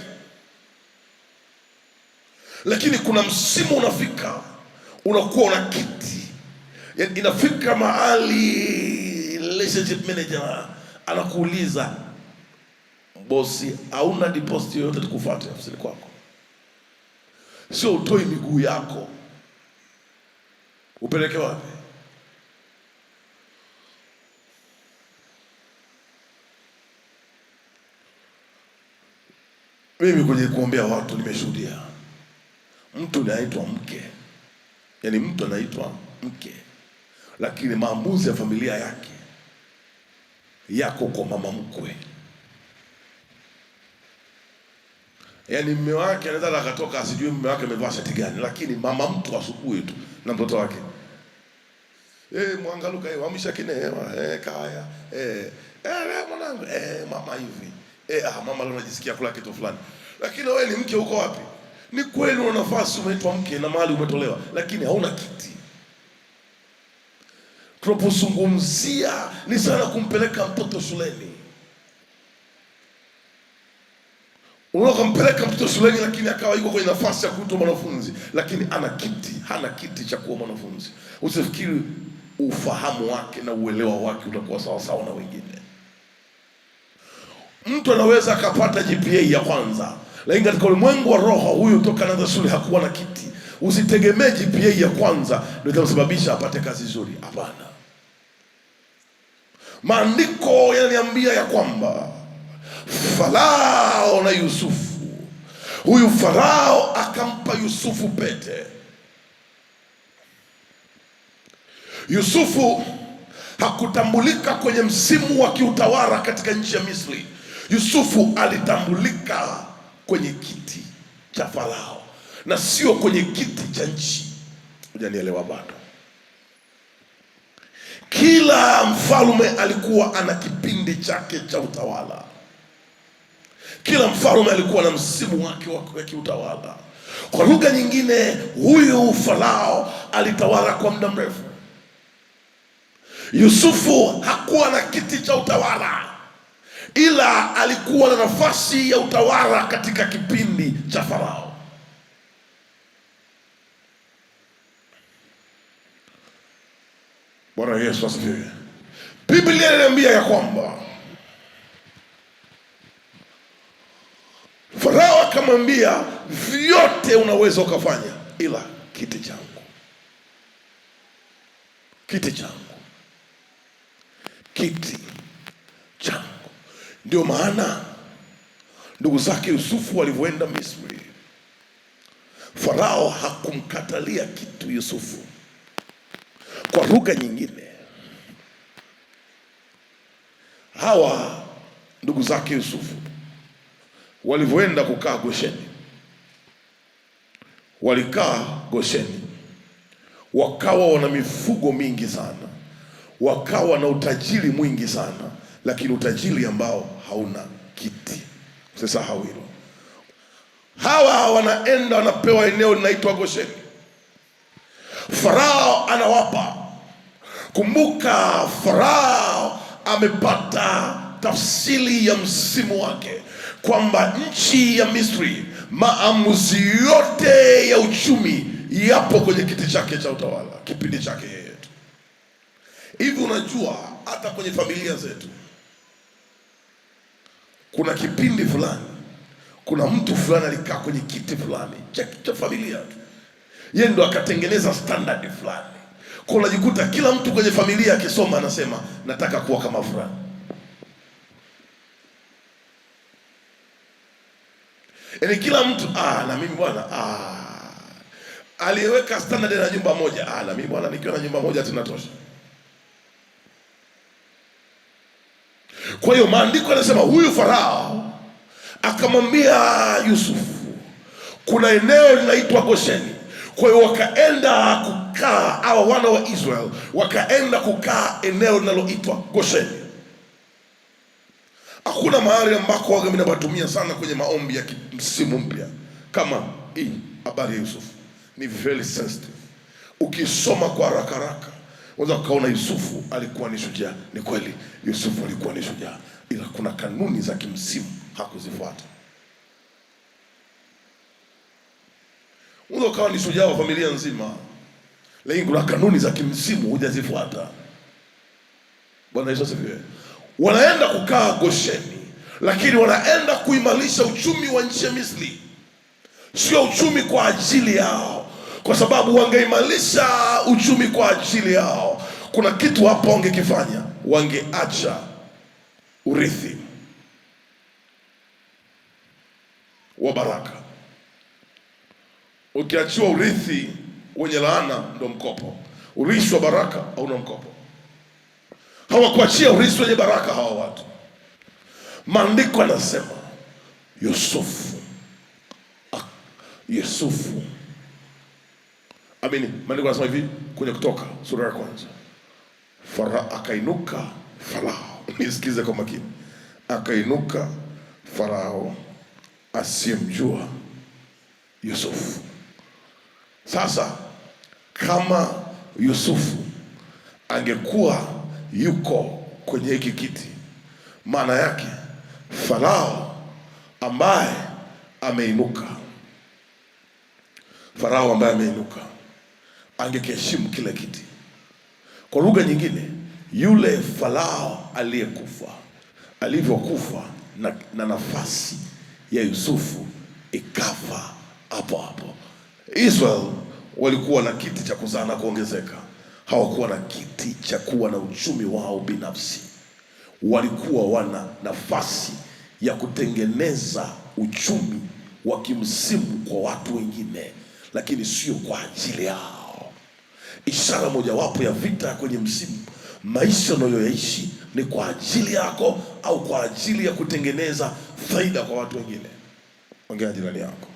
lakini kuna msimu unafika unakuwa una kiti. Yani inafika mahali relationship manager anakuuliza, bosi, hauna deposit yoyote tukufuate ofisini kwako? Sio utoi miguu yako upeleke wapi? Mimi kwenye kuombea watu nimeshuhudia mtu anaitwa mke, yani mtu anaitwa mke, lakini maamuzi ya familia yake yako kwa mama mkwe. Yani mume wake anaweza akatoka asijue mume wake amevaa shati gani, lakini mama mtu asubuhi tu na mtoto wake, mwangaluka, wamsha kinewa, kaya, mwanangu, mama hivi, mama leo anajisikia kula kitu fulani. Lakini wewe ni mke, uko wapi? Ni kweli una nafasi, umeitwa mke na mahali umetolewa, lakini hauna kiti. Tunapozungumzia ni sana kumpeleka mtoto shuleni. Unaweza kumpeleka mtoto shuleni lakini akawa yuko kwenye nafasi ya kuitwa mwanafunzi, lakini ana kiti, hana kiti cha kuwa mwanafunzi. Usifikiri ufahamu wake na uelewa wake utakuwa sawa sawa na wengine. Mtu anaweza akapata GPA ya kwanza, lakini katika ulimwengu wa roho huyu toka anaanza shule hakuwa na kiti. Usitegemee GPA ya kwanza ndio itamsababisha apate kazi nzuri. Hapana. Maandiko yananiambia ya kwamba Farao na Yusufu, huyu Farao akampa Yusufu pete. Yusufu hakutambulika kwenye msimu wa kiutawala katika nchi ya Misri. Yusufu alitambulika kwenye kiti cha Farao na sio kwenye kiti cha nchi. Hujanielewa bado? Kila mfalme alikuwa ana kipindi chake cha utawala. Kila mfalme alikuwa na msimu wake wa kiutawala. Kwa lugha nyingine, huyu Farao alitawala kwa muda mrefu. Yusufu hakuwa na kiti cha utawala, ila alikuwa na nafasi ya utawala katika kipindi cha Farao. Bwana Yesu asifiwe. Biblia inaniambia ya kwamba Farao akamwambia, vyote unaweza ukafanya ila kiti changu, kiti changu, kiti changu. Ndio maana ndugu zake Yusufu walivyoenda Misri, Farao hakumkatalia kitu Yusufu. Kwa lugha nyingine, hawa ndugu zake Yusufu walivyoenda kukaa Gosheni, walikaa Gosheni, wakawa wana mifugo mingi sana, wakawa na utajiri mwingi sana, lakini utajiri ambao hauna kiti. Usisahau hilo. Hawa wanaenda wanapewa eneo linaitwa Gosheni. Farao anawapa. Kumbuka, Farao amepata tafsiri ya msimu wake kwamba nchi ya Misri maamuzi yote ya uchumi yapo kwenye kiti chake cha utawala, kipindi chake yeye tu. Hivi unajua hata kwenye familia zetu kuna kipindi fulani, kuna mtu fulani alikaa kwenye kiti fulani cha familia tu, yeye ndo akatengeneza standard fulani. Kwa unajikuta kila mtu kwenye familia akisoma anasema nataka kuwa kama fulani. Yaani kila mtu na mimi bwana aliyeweka standard na nyumba moja, na mimi bwana nikiwa na nyumba moja tunatosha. Kwa hiyo maandiko yanasema huyu Farao akamwambia Yusufu kuna eneo linaitwa Gosheni. Kwa hiyo wakaenda kukaa, hawa wana wa Israel wakaenda kukaa eneo linaloitwa Gosheni. Hakuna mahali ambako waga mnapatumia sana kwenye maombi ya msimu mpya kama hii habari ya Yusufu. Ni very sensitive. Ukisoma kwa haraka haraka unaweza kuona Yusufu alikuwa ni shujaa. Ni kweli Yusufu alikuwa ni shujaa, ila kuna kanuni za kimsimu hakuzifuata. Unaweza kuwa ni shujaa wa familia nzima, lakini kuna kanuni za kimsimu hujazifuata. Bwana Yesu asifiwe. Wanaenda kukaa Gosheni, lakini wanaenda kuimarisha uchumi wa nchi ya Misri. Sio uchumi kwa ajili yao, kwa sababu wangeimarisha uchumi kwa ajili yao, kuna kitu hapo wangekifanya, wangeacha urithi wa baraka. Ukiachiwa urithi wenye laana ndo mkopo. Urithi wa baraka hauna mkopo. Hawakuachia urithi wenye baraka hawa watu. Maandiko yanasema Yusufu maandiko yanasema hivi kwenye Kutoka sura ya kwanza, akainuka Farao. Nisikize kwa makini. Akainuka Farao asiyemjua Yusufu. Sasa kama Yusufu angekuwa yuko kwenye hiki kiti, maana yake Farao ambaye ameinuka, angekiheshimu kile kiti. Kwa lugha nyingine, yule Farao aliyekufa, alivyokufa na nafasi ya Yusufu ikafa hapo hapo. Israel walikuwa na kiti cha kuzaa na kuongezeka, hawakuwa na kiti cha kuwa na uchumi wao binafsi. Walikuwa wana nafasi ya kutengeneza uchumi wa kimsimu kwa watu wengine, lakini sio kwa ajili yao. Ishara mojawapo ya vita kwenye msimu, maisha unayoyaishi ni kwa ajili yako au kwa ajili ya kutengeneza faida kwa watu wengine. Ongea jirani yako.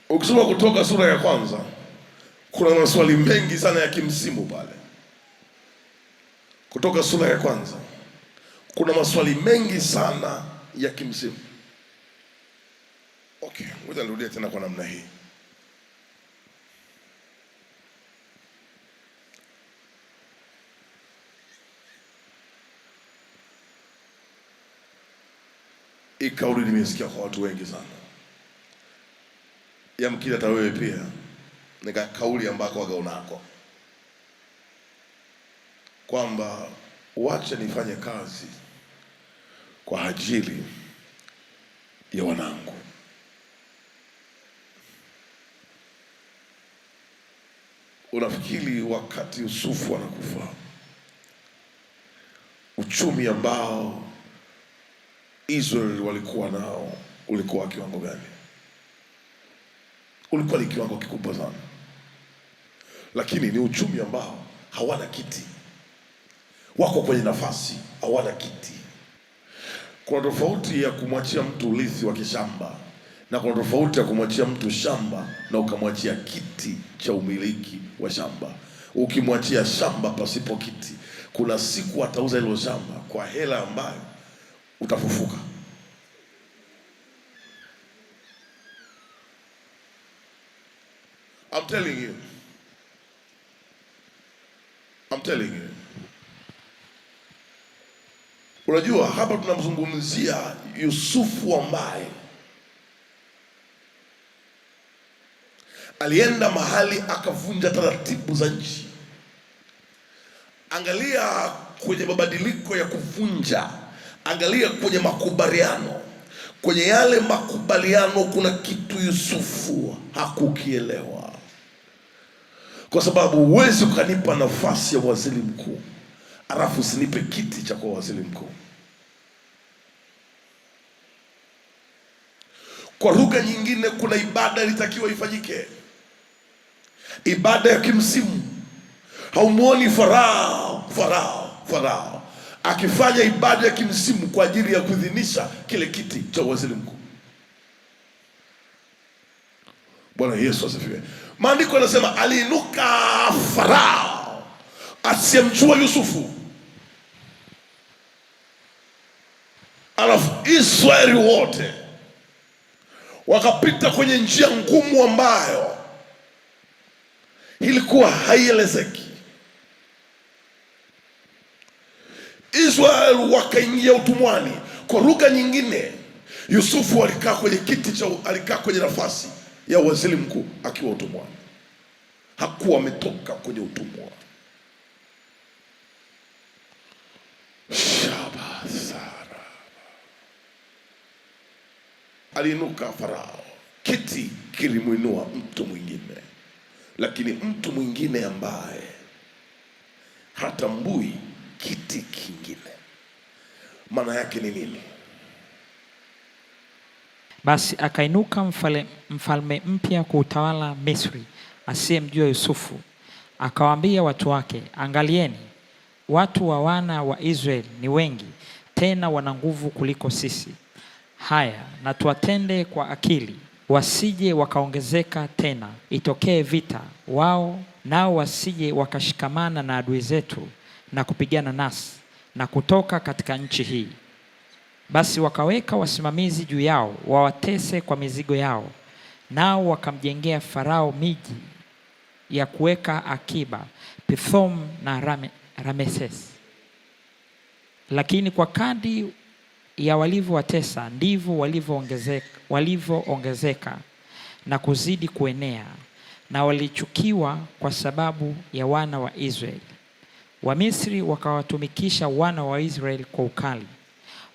Ukisoma Kutoka sura ya kwanza, kuna maswali mengi sana ya kimsimu pale. Kutoka sura ya kwanza kuna maswali mengi sana ya kimsimu. Okay, ngoja nirudie tena kwa namna hii. Hii kauli nimesikia kwa watu wengi sana. Yamkini hata wewe pia ni kauli ambako waga unako, kwamba wacha nifanye kazi kwa ajili ya wanangu. Unafikiri wakati Yusufu anakufa, uchumi ambao Israeli walikuwa nao ulikuwa kiwango gani? Ulikuwa ni kiwango kikubwa sana. lakini ni uchumi ambao hawana kiti, wako kwenye nafasi, hawana kiti. Kuna tofauti ya kumwachia mtu urithi wa kishamba na kuna tofauti ya kumwachia mtu shamba na ukamwachia kiti cha umiliki wa shamba. Ukimwachia shamba pasipo kiti, kuna siku atauza hilo shamba kwa hela ambayo utafufuka. I'm telling you. I'm telling you. Unajua hapa tunamzungumzia Yusufu ambaye alienda mahali akavunja taratibu za nchi. Angalia kwenye mabadiliko ya kuvunja, angalia kwenye makubaliano. Kwenye yale makubaliano kuna kitu Yusufu hakukielewa, kwa sababu huwezi ukanipa nafasi ya waziri mkuu alafu usinipe kiti cha kuwa waziri mkuu. Kwa lugha nyingine, kuna ibada ilitakiwa ifanyike, ibada ya kimsimu. Haumuoni Farao akifanya ibada ya kimsimu kwa ajili ya kuidhinisha kile kiti cha waziri mkuu. Bwana Yesu asifiwe. Maandiko yanasema aliinuka Farao asiyemjua Yusufu, alafu Israeli wote wakapita kwenye njia ngumu ambayo ilikuwa haielezeki. Israeli wakaingia utumwani. Kwa lugha nyingine, Yusufu alikaa kwenye nafasi ya waziri mkuu akiwa utumwani, hakuwa ametoka kwenye utumwa. Shabasara. Aliinuka Farao, kiti kilimwinua mtu mwingine, lakini mtu mwingine ambaye hatambui kiti kingine. Maana yake ni nini? Basi akainuka mfalme mpya kuutawala Misri, asiyemjua Yusufu. Akawaambia watu wake, angalieni, watu wa wana wa Israeli ni wengi, tena wana nguvu kuliko sisi. Haya, na tuwatende kwa akili, wasije wakaongezeka tena, itokee vita, nao wasije wakashikamana na adui zetu na kupigana nasi na kutoka katika nchi hii. Basi wakaweka wasimamizi juu yao, wawatese kwa mizigo yao, nao wakamjengea Farao miji ya kuweka akiba, Pithom na Rameses. Lakini kwa kadri ya walivyowatesa ndivyo walivyoongezeka na kuzidi kuenea, na walichukiwa kwa sababu ya wana wa Israeli. Wamisri wakawatumikisha wana wa Israeli kwa ukali,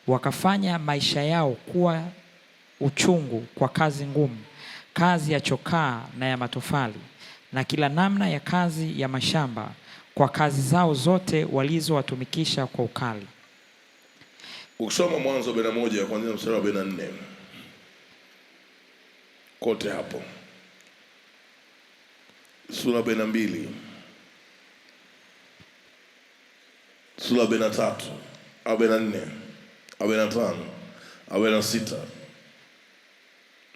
wakafanya maisha yao kuwa uchungu kwa kazi ngumu, kazi ya chokaa na ya matofali, na kila namna ya kazi ya mashamba, kwa kazi zao zote walizowatumikisha kwa ukali. Ukisoma Mwanzo 41 kuanzia mstari wa 44 kote hapo, sura 42, sura 43, 44, 45, 46,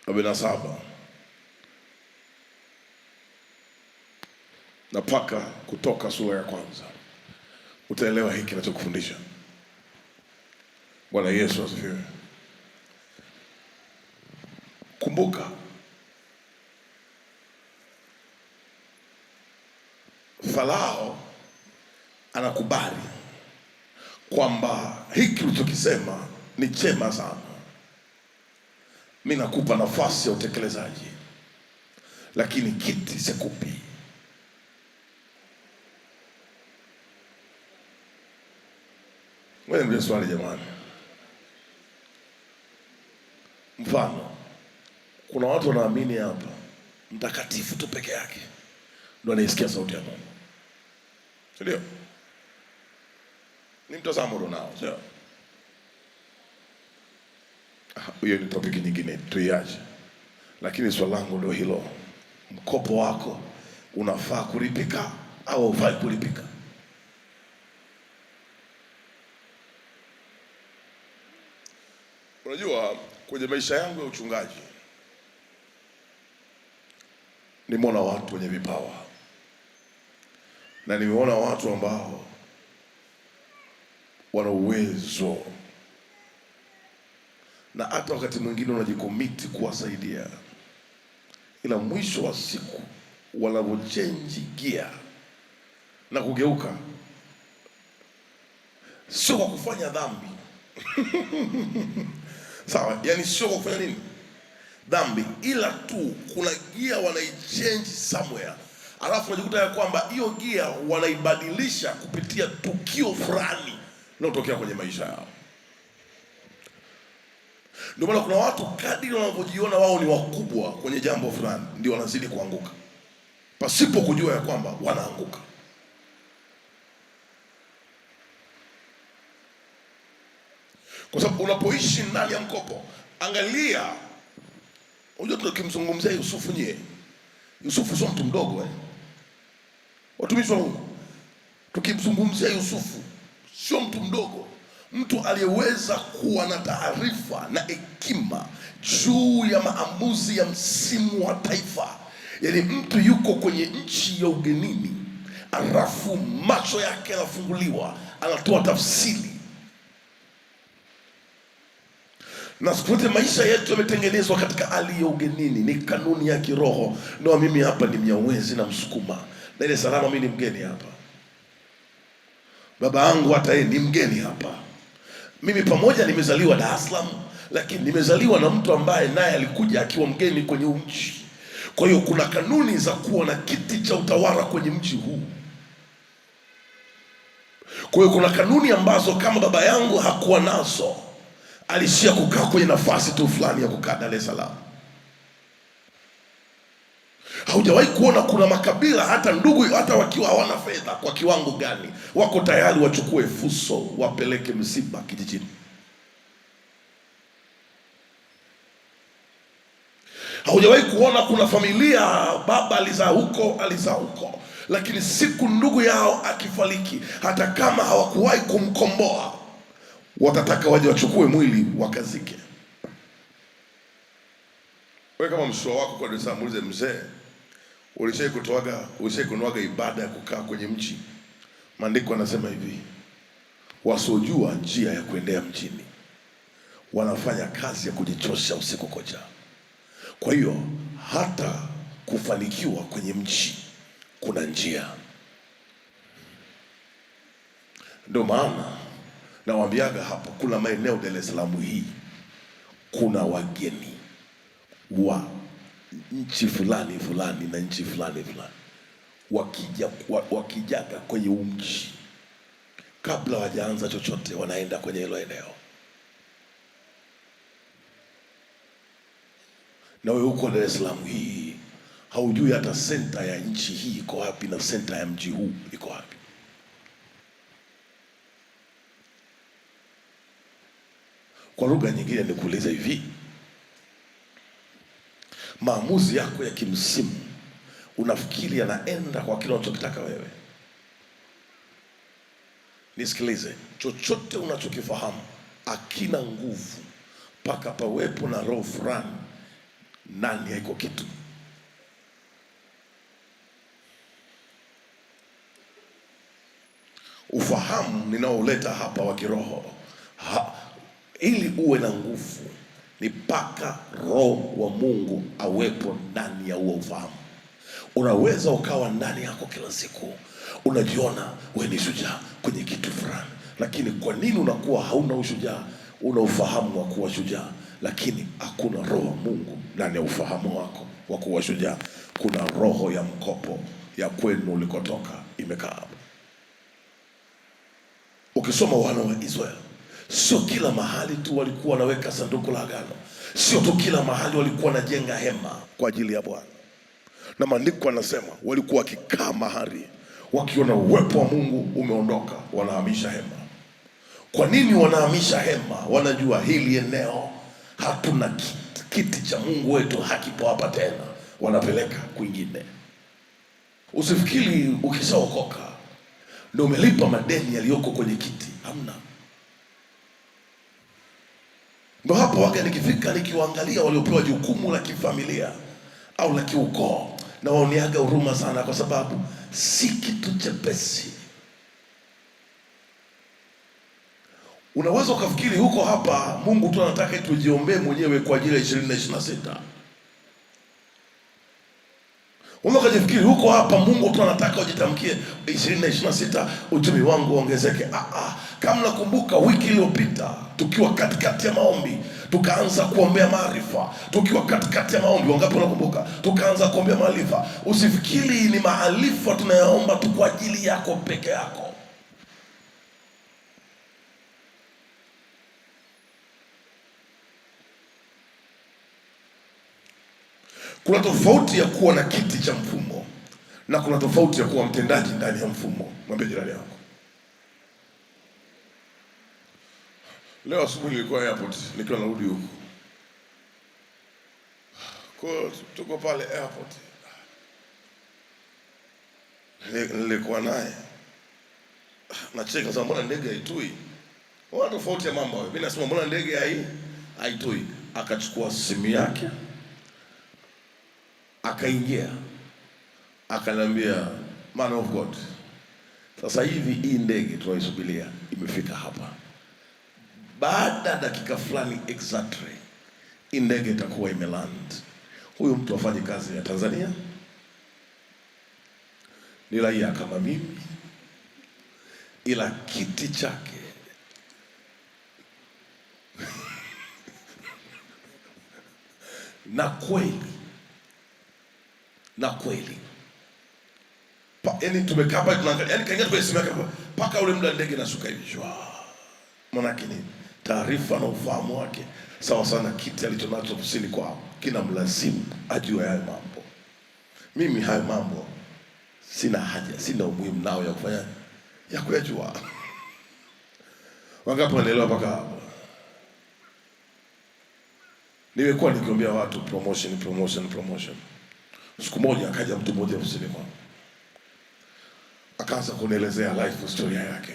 47 na paka Kutoka sura ya kwanza, utaelewa hiki ninachokufundisha. Bwana Yesu asifiwe. Kumbuka, Farao anakubali kwamba hiki ulichokisema ni chema sana, mimi nakupa nafasi ya utekelezaji, lakini kiti sikupi. Wewe ndio swali jamani. Mfano, kuna watu wanaamini hapa mtakatifu tu peke yake ndio anaisikia sauti ya Mungu, ndio ni mtazamo unao, sio? Hiyo ni topiki nyingine tuiache, lakini swali langu ndio hilo. Mkopo wako unafaa kulipika au hufai kulipika. Unajua, kwenye maisha yangu ya uchungaji nimeona watu wenye vipawa na nimeona watu ambao wana uwezo, na hata wakati mwingine unajikomiti kuwasaidia, ila mwisho wa siku wanapochange gear na kugeuka, sio kwa kufanya dhambi sawa, yani sio kwa kufanya nini dhambi, ila tu kuna gear wanaichange somewhere, alafu unajikuta ya kwamba hiyo gear wanaibadilisha kupitia tukio fulani linalotokea kwenye maisha yao. Ndio maana kuna watu kadiri wanavyojiona wao ni wakubwa kwenye jambo fulani, ndio wanazidi kuanguka pasipo kujua ya kwamba wanaanguka. Kwa sababu unapoishi ndani ya mkopo, angalia, unajua tukimzungumzia Yusufu Yusufu sio mtu mdogo watumishi wa Mungu, tukimzungumzia Yusufu sio mtu mdogo, mtu aliyeweza kuwa na taarifa na hekima juu ya maamuzi ya msimu wa taifa. Yaani mtu yuko kwenye nchi ya ugenini, alafu macho yake yanafunguliwa, anatoa tafsiri. Na siku zote maisha yetu yametengenezwa katika hali ya ugenini, ni kanuni ya kiroho. Ndio mimi hapa ni Mnyamwezi na Msukuma, na ile salama mimi ni mgeni hapa. Baba yangu hata yeye ni mgeni hapa. Mimi pamoja nimezaliwa Dar es Salaam, lakini nimezaliwa na mtu ambaye naye alikuja akiwa mgeni kwenye mji. Kwa hiyo kuna kanuni za kuwa na kiti cha utawala kwenye mji huu. Kwa hiyo kuna kanuni ambazo kama baba yangu hakuwa nazo, alishia kukaa kwenye nafasi tu fulani ya kukaa Dar es Salaam. Haujawahi kuona kuna makabila hata ndugu hata wakiwa hawana fedha kwa kiwango gani, wako tayari wachukue fuso wapeleke msiba kijijini. Haujawahi kuona kuna familia baba alizaa huko, lakini siku ndugu yao akifariki, hata kama hawakuwahi kumkomboa, watataka waje wachukue mwili wakazike. Wewe kama mshua wako kwa Dar es Salaam, muulize mzee, ulishaikunoaga ibada ya kukaa kwenye mji? Maandiko yanasema hivi, wasiojua njia ya kuendea mjini wanafanya kazi ya kujichosha usiku kucha. Kwa hiyo hata kufanikiwa kwenye mji kuna njia. Ndio maana nawaambiaga hapa, kuna maeneo Dar es Salaam hii kuna wageni wa nchi fulani na nchi fulani wakijaga kwenye mji, kabla wajaanza chochote wanaenda kwenye hilo eneo. Na wewe huko Dar es Salaam hii haujui hata senta ya nchi hii iko wapi na senta ya mji huu iko wapi. Kwa lugha nyingine nikuuliza hivi, maamuzi yako ya kimsimu unafikiri yanaenda kwa kile unachokitaka wewe? Nisikilize, chochote unachokifahamu akina nguvu mpaka pawepo na roho fulani ndani ya iko kitu. Ufahamu ninaoleta hapa wa kiroho, ili uwe na nguvu ni mpaka Roho wa Mungu awepo ndani ya huo ufahamu. Unaweza ukawa ndani yako kila siku unajiona wewe ni shujaa kwenye kitu fulani, lakini kwa nini unakuwa hauna ushujaa? Una ufahamu wa kuwa shujaa, lakini hakuna Roho wa Mungu ndani ya ufahamu wako wa kuwa shujaa. Kuna roho ya mkopo ya kwenu ulikotoka imekaa hapo. Ukisoma wana wa Israeli, sio kila mahali tu walikuwa wanaweka sanduku la agano, sio tu kila mahali walikuwa wanajenga hema kwa ajili ya Bwana. Na maandiko yanasema walikuwa wakikaa mahali, wakiona uwepo wa Mungu umeondoka, wanahamisha hema. Kwa nini wanahamisha hema? Wanajua hili eneo hatuna kiti cha Mungu wetu, hakipo hapa tena, wanapeleka kwingine. Usifikiri ukishaokoka ndio umelipa madeni yaliyoko kwenye kiti. Hamna. Ndio hapo waga nikifika nikiwaangalia waliopewa jukumu la kifamilia au la kiukoo, na waoniaga huruma sana, kwa sababu si kitu chepesi. Unaweza ukafikiri huko hapa Mungu tu anataka tujiombee mwenyewe kwa ajili ya 2026. Unaweza kujifikiri huko hapa Mungu tu anataka ujitamkie 2026 uchumi wangu uongezeke. Kama nakumbuka wiki iliyopita tukiwa katikati ya maombi tukaanza kuombea maarifa. Tukiwa katikati ya maombi, wangapi wanakumbuka? Tukaanza kuombea maarifa. Usifikiri ni maarifa tunayaomba tu kwa ajili yako peke yako. Kuna tofauti ya kuwa na kiti cha mfumo na kuna tofauti ya kuwa mtendaji ndani ya mfumo. Mwambie jirani yako. Leo asubuhi nilikuwa airport nikiwa narudi huko. Kwa tuko pale airport. Nilikuwa naye. Nacheka sana, mbona ndege haitui? Wana tofauti ya mambo. Mimi nasema mbona ndege haitui? Akachukua simu yake, akaingia, akaniambia, man of God, sasa hivi hii ndege tunaisubiria imefika hapa. Baada dakika fulani exactly hii ndege itakuwa imeland. Huyu mtu afanye kazi ya Tanzania, ni raia kama mimi, ila kiti chake na kweli yaani tumekaa pale tunaangalia, yaani kaingia kwa simu yake mpaka ule muda ndege nashuka hivi shwa. Maana ni taarifa na ufahamu wake sawa sana kiti alichonacho ofisini kwao kina mlazimu ajue hayo mambo. Mimi hayo mambo sina haja, sina umuhimu nao ya kufanya ya kuyajua. Wangapi wanaelewa mpaka hapo? Nimekuwa nikiombea watu promotion. Siku moja akaja mtu mmoja ofisini kwangu, akaanza kunielezea life story yake.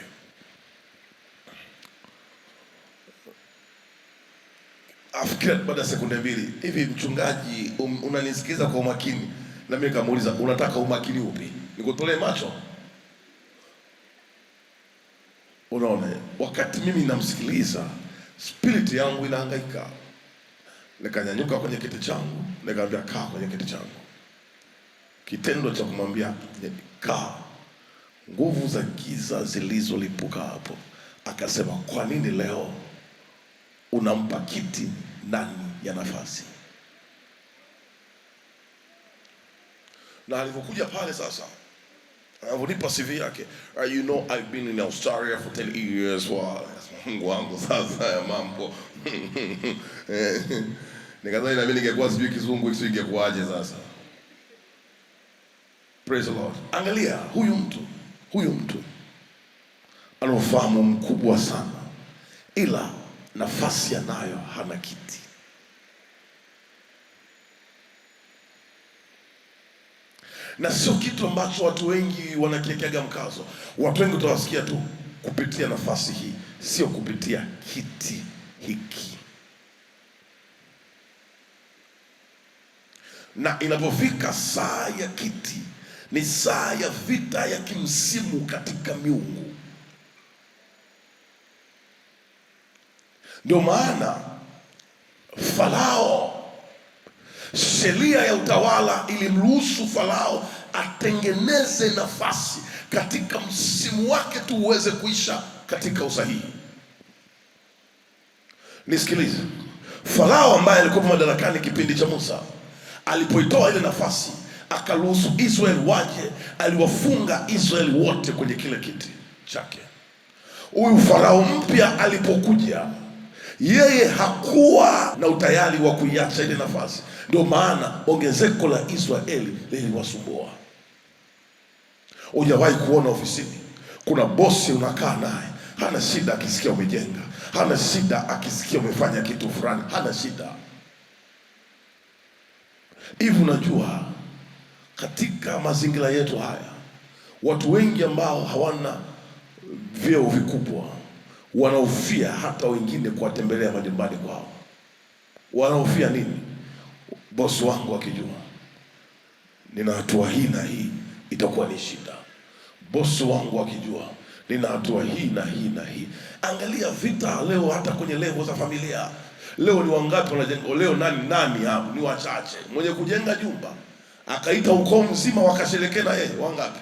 Afikiri baada ya sekunde mbili, hivi mchungaji, unanisikiza kwa umakini? Na mimi nikamuuliza, unataka umakini upi? Nikutolee macho? Unaona, wakati mimi namsikiliza spirit yangu inahangaika. Nikanyanyuka kwenye kiti changu, nikamwambia kaa kwenye kiti changu. Kitendo cha kumwambia kaa, nguvu za giza zilizolipuka hapo. Akasema, kwa nini leo unampa kiti ndani ya nafasi? Na alivyokuja pale sasa, alivyonipa CV yake, you know I've been in Australia for 10 years. Mungu wangu sasa ya mambo. Nikadhani na mimi ningekuwa sijui kizungu hicho ingekuaje sasa. Praise the Lord. Angalia huyu mtu ana ufahamu mkubwa sana, ila nafasi anayo, hana kiti. Na sio kitu ambacho watu wengi wanakiekea mkazo. Watu wengi utawasikia tu kupitia nafasi hii, sio kupitia kiti hiki. Na inapofika saa ya kiti, ni saa ya vita ya kimsimu katika miungu. Ndio maana Farao, sheria ya utawala ilimruhusu Farao atengeneze nafasi katika msimu wake tu uweze kuisha katika usahihi. Nisikilize, Farao ambaye alikuwa madarakani kipindi cha Musa, alipoitoa ile nafasi akaruhusu Israeli waje, aliwafunga Israeli wote kwenye kile kiti chake. Huyu Farao mpya alipokuja, yeye hakuwa na utayari wa kuiacha ile nafasi. Ndio maana ongezeko la Israeli liliwasumbua. Hujawahi kuona ofisini kuna bosi unakaa naye, hana shida akisikia umejenga, hana shida akisikia umefanya kitu fulani, hana shida hivi. Unajua katika mazingira yetu haya, watu wengi ambao hawana vyeo vikubwa wanaofia hata wengine kuwatembelea majumbani kwao. Wanaofia nini? Bosi wangu akijua nina hatua hii na hii itakuwa ni shida. Bosi wangu akijua nina hatua hii na hii na hii. Angalia vita leo hata kwenye level za familia. Leo ni wangapi wanajenga? Leo nani hapo? Ni wachache. Mwenye kujenga jumba akaita ukoo mzima wakasherekea na yeye, wangapi?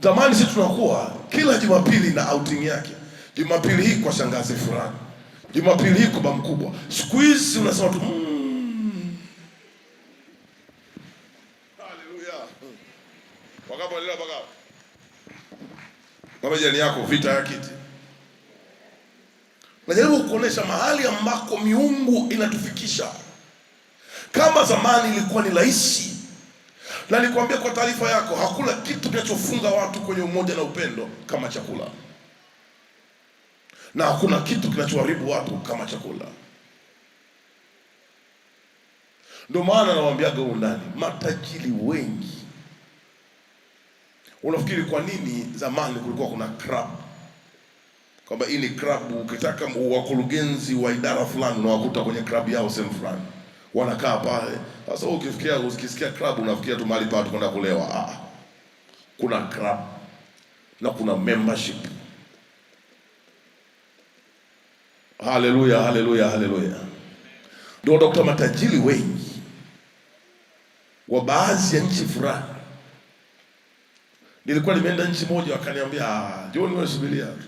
Zamani sisi tunakuwa kila Jumapili na outing yake. Jumapili hii kwa shangazi fulani, Jumapili hii kwa baba mkubwa. Siku hizi unasema tu haleluya. Wakati wale baba kama jirani yako vita ya kiti. Najaribu kuonesha mahali ambako miungu inatufikisha. Kama zamani ilikuwa ni rahisi, na nikwambia kwa taarifa yako, hakuna kitu kinachofunga watu kwenye umoja na upendo kama chakula, na hakuna kitu kinachoharibu watu kama chakula. Ndio maana nawaambiaga huko ndani, matajiri wengi, unafikiri kwa nini zamani kulikuwa kuna club? Kwamba hii ni club, ukitaka wakurugenzi wa idara fulani unawakuta kwenye club yao sehemu fulani, wanakaa pale. Sasa ukisikia club unafikiria tu mahali pa watu kwenda kulewa. Kuna club na kuna membership. Haleluya, haleluya, haleluya. Ndio utakuta matajiri wengi wa baadhi ya nchi fulani. Nilikuwa nimeenda nchi moja, wakaniambia John, wewe subiria tu.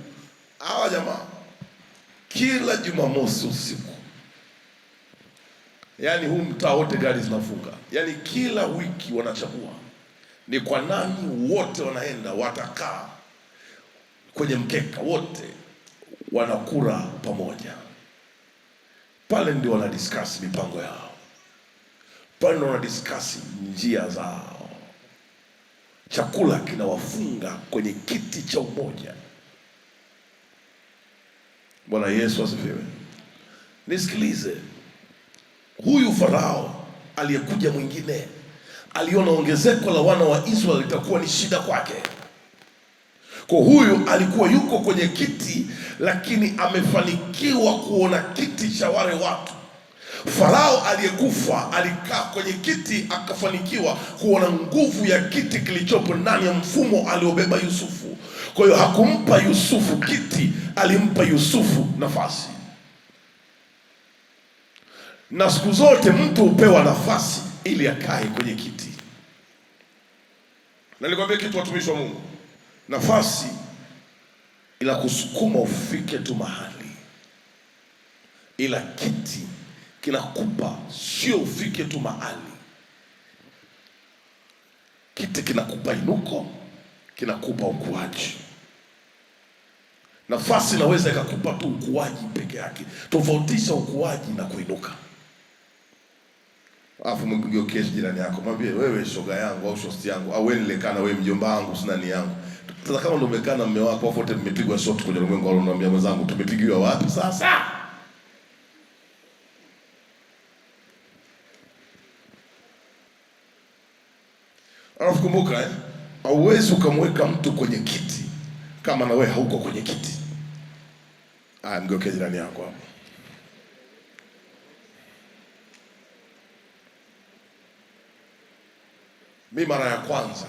Hawa jamaa kila Jumamosi usiku, yaani huu mtaa wote gari zinafunga, yaani kila wiki wanachagua ni kwa nani wote wanaenda, watakaa kwenye mkeka, wote wanakula pamoja pale, ndio wana discuss mipango yao pale, ndio wana discuss njia zao. Chakula kinawafunga kwenye kiti cha umoja. Bwana Yesu asifiwe. Nisikilize, huyu Farao aliyekuja mwingine aliona ongezeko la wana wa Israeli litakuwa ni shida kwake. Kwa huyu alikuwa yuko kwenye kiti, lakini amefanikiwa kuona kiti cha wale watu. Farao aliyekufa alikaa kwenye kiti, akafanikiwa kuona nguvu ya kiti kilichopo ndani ya mfumo aliobeba Yusufu. Kwa hiyo hakumpa Yusufu kiti, alimpa Yusufu nafasi. Na siku zote mtu hupewa nafasi ili akae kwenye kiti. Na nilikwambia kitu, watumishi wa Mungu, nafasi ila kusukuma ufike tu mahali, ila kiti kinakupa sio ufike tu mahali. Kiti kinakupa inuko, kinakupa ukuaji. Nafasi inaweza ikakupa tu ukuaji peke yake. Tofautisha ukuaji na kuinuka. Alafu mgeukie jirani yako, mwambie wewe shoga yangu au shosti yangu, au wewe nilekana, wewe mjomba wangu, sina ni yangu. Sasa kama ndio umekaa na mume wako wote mmepigwa shot kwenye ulimwengu, au unamwambia mwenzangu tumepigiwa wapi sasa? Alafu kumbuka, hauwezi ukamweka mtu kwenye kiti kama na wewe hauko kwenye kiti. Mgeukie jirani yako hapo. Mimi mara ya kwanza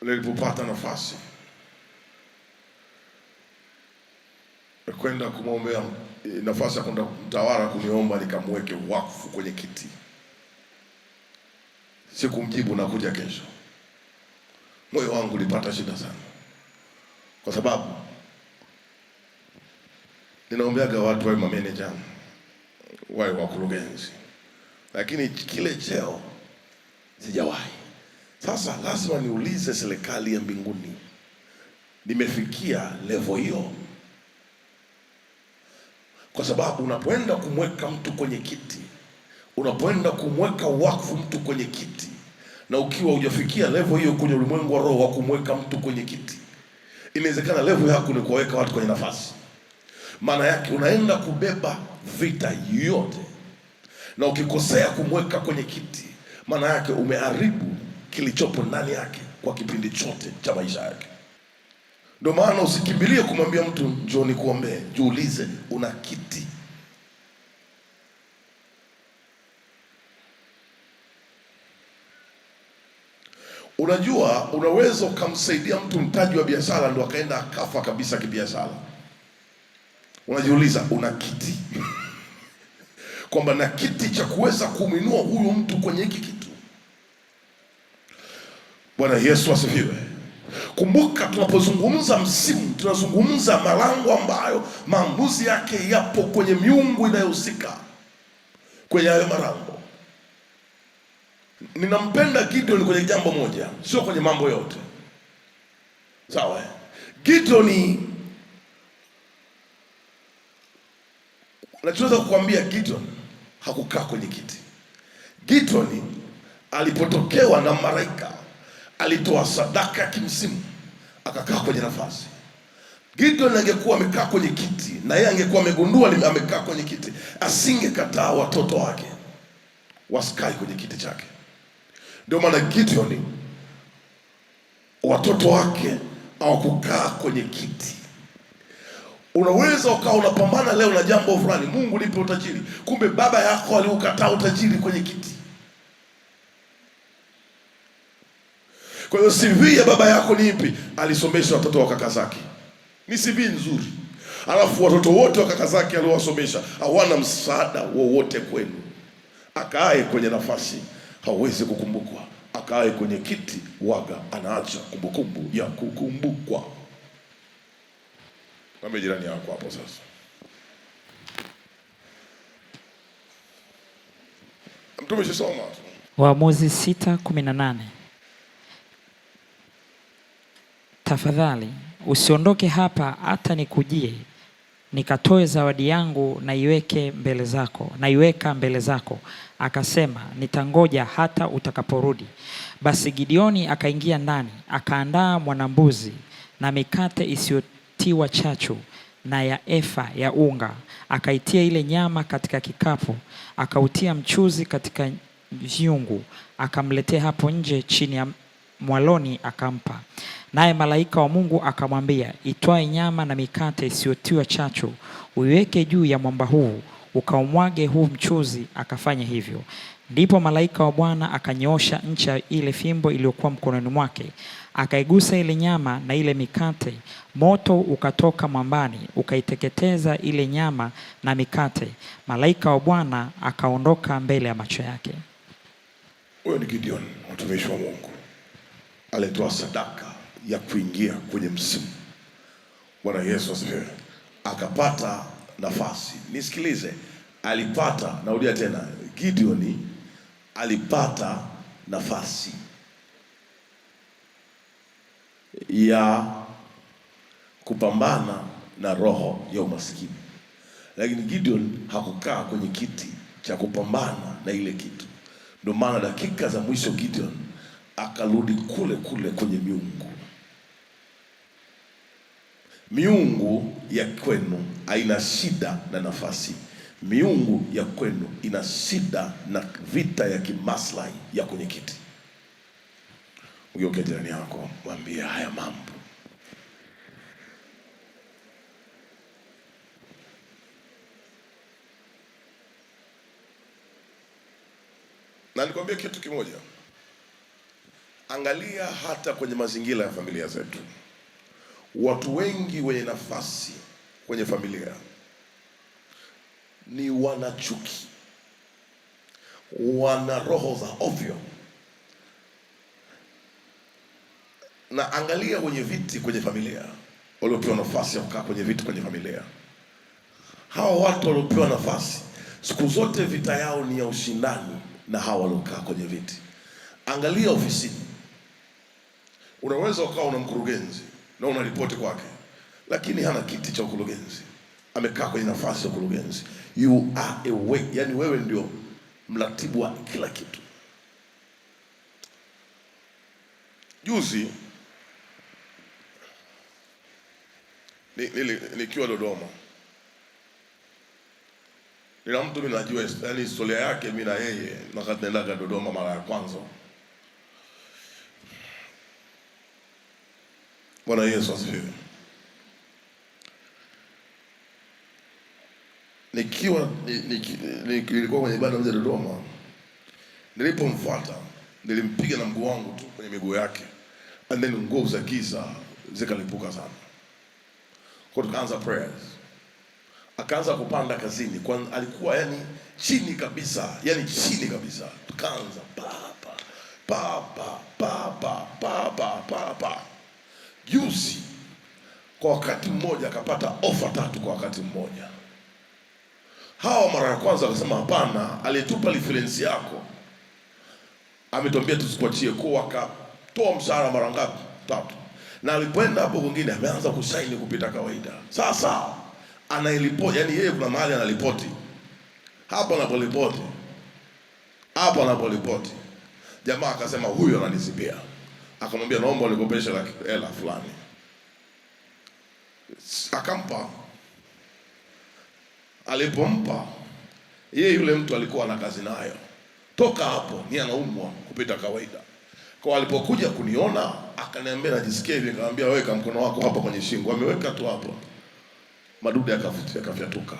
nilipopata nafasi kwenda kumwombea, nafasi ya kwenda mtawala kuniomba nikamweke wakfu kwenye kiti, sikumjibu na kuja kesho, moyo wangu ulipata shida sana, kwa sababu ninaombeaga watu wawe mameneja, wawe wakurugenzi, lakini kile cheo sijawahi. Sasa lazima niulize serikali ya mbinguni, nimefikia level hiyo? Kwa sababu unapoenda kumweka mtu kwenye kiti, unapoenda kumweka wakfu mtu kwenye kiti, na ukiwa hujafikia level hiyo kwenye ulimwengu wa roho wa kumweka mtu kwenye kiti, Inawezekana level yako ni kuweka watu kwenye nafasi. Maana yake unaenda kubeba vita yote, na ukikosea kumweka kwenye kiti, maana yake umeharibu kilichopo ndani yake kwa kipindi chote cha maisha yake. Ndio maana usikimbilie kumwambia mtu njoo nikuombee, jiulize una kiti. Unajua, unaweza ukamsaidia mtu mtaji wa biashara ndio akaenda akafa kabisa kibiashara. Unajiuliza una kiti kwamba na kiti cha kuweza kumwinua huyo mtu kwenye hiki kitu. Bwana Yesu asifiwe. Kumbuka, tunapozungumza msimu, tunazungumza malango ambayo maamuzi yake yapo kwenye miungu inayohusika kwenye hayo malango. Ninampenda Gideon kwenye jambo moja, sio kwenye mambo yote. Sawa? Gideon, nachoweza kukwambia, Gideon hakukaa kwenye kiti. Gideon alipotokewa na malaika alitoa sadaka ya kimsimu, akakaa kwenye nafasi. Gideon angekuwa amekaa kwenye kiti na yeye angekuwa amegundua amekaa kwenye kiti, asingekataa watoto wake wasikae kwenye kiti chake. Ndio maana Gideon watoto wake hawakukaa kwenye kiti. Unaweza ukawa unapambana leo na jambo fulani, Mungu nipe utajiri, kumbe baba yako aliukataa utajiri kwenye kiti. Kwa hiyo CV ya baba yako ni ipi? Alisomesha watoto wa kaka zake. Ni CV nzuri. Alafu watoto wote wa kaka zake aliowasomesha hawana msaada wowote kwenu. Akae kwenye nafasi, hawezi kukumbukwa. Akae kwenye kiti, waga anaacha kumbukumbu ya kukumbukwa. Mwambie jirani yako hapo sasa. Mtumishi soma. Waamuzi 6:18. Tafadhali usiondoke hapa hata nikujie nikatoe zawadi yangu naiweka mbele zako. Akasema, nitangoja hata utakaporudi. Basi Gideoni akaingia ndani, akaandaa mwanambuzi na mikate isiyotiwa chachu na ya efa ya unga. Akaitia ile nyama katika kikapu, akautia mchuzi katika vyungu, akamletea hapo nje chini ya mwaloni akampa. Naye malaika wa Mungu akamwambia, itwae nyama na mikate isiyotiwa chachu, uiweke juu ya mwamba huu, ukaumwage huu mchuzi. Akafanya hivyo. Ndipo malaika wa Bwana akanyoosha ncha ile fimbo iliyokuwa mkononi mwake, akaigusa ile nyama na ile mikate. Moto ukatoka mwambani, ukaiteketeza ile nyama na mikate. Malaika wa Bwana akaondoka mbele ya macho yake. Huyo ni Gideon, mtumishi wa Mungu. Alitoa sadaka ya kuingia kwenye msimu. Bwana Yesu asifiwe. Akapata nafasi. Nisikilize, alipata, narudia tena, Gideon alipata nafasi ya kupambana na roho ya umaskini, lakini Gideon hakukaa kwenye kiti cha kupambana na ile kitu. Ndio maana dakika za mwisho Gideon akarudi kule kule kwenye miungu. Miungu ya kwenu haina shida na nafasi. Miungu ya kwenu ina shida na vita ya kimaslahi ya kwenye kiti. Ugeuke jirani yako, mwambie haya mambo. Na nikwambie kitu kimoja. Angalia hata kwenye mazingira ya familia zetu. Watu wengi wenye nafasi kwenye familia ni wanachuki, wana roho za ovyo. Na angalia wenye viti kwenye familia, waliopewa nafasi ya kukaa kwenye viti kwenye familia. Hawa watu waliopewa nafasi, siku zote vita yao ni ya ushindani na hawa waliokaa kwenye viti. Angalia ofisini. Unaweza ukawa una mkurugenzi na unaripoti kwake, lakini hana kiti cha ukurugenzi, amekaa kwenye nafasi ya ukurugenzi. You are away, yani wewe ndio mratibu wa kila kitu. Juzi nikiwa Dodoma, nina mtu mimi najua yani historia yake, mimi na yeye wakati naenda Dodoma mara ya kwanza. Bwana Yesu asifiwe. Nilikuwa kwenye ibada mzee Dodoma, nilipomfuata nilimpiga na mguu wangu tu kwenye miguu yake, and then nguvu za giza zikalipuka sana. Kwa tukaanza prayers, akaanza kupanda kazini, kwa alikuwa yani chini kabisa, tukaanza pa juzi. Kwa wakati mmoja akapata ofa 3 kwa wakati mmoja. Hawa mara ya kwanza akasema hapana, alitupa reference yako, ametuambia tusikuachie, kwa akatoa mshahara mara ngapi? 3. Na alipoenda hapo kwingine ameanza kusaini kupita kawaida. Sasa anailipoti, yani yeye kuna mahali analipoti, hapo anapolipoti jamaa akasema huyu ananizibia, akamwambia naomba unikopeshe hela fulani, akampa. Alipompa yeye, yule mtu alikuwa na kazi nayo toka hapo, ni anaumwa kupita kawaida. Kwa alipokuja kuniona akaniambia najisikia hivi, nikamwambia weka mkono wako hapa kwenye shingo. Ameweka tu hapo, madudu yakafyatuka.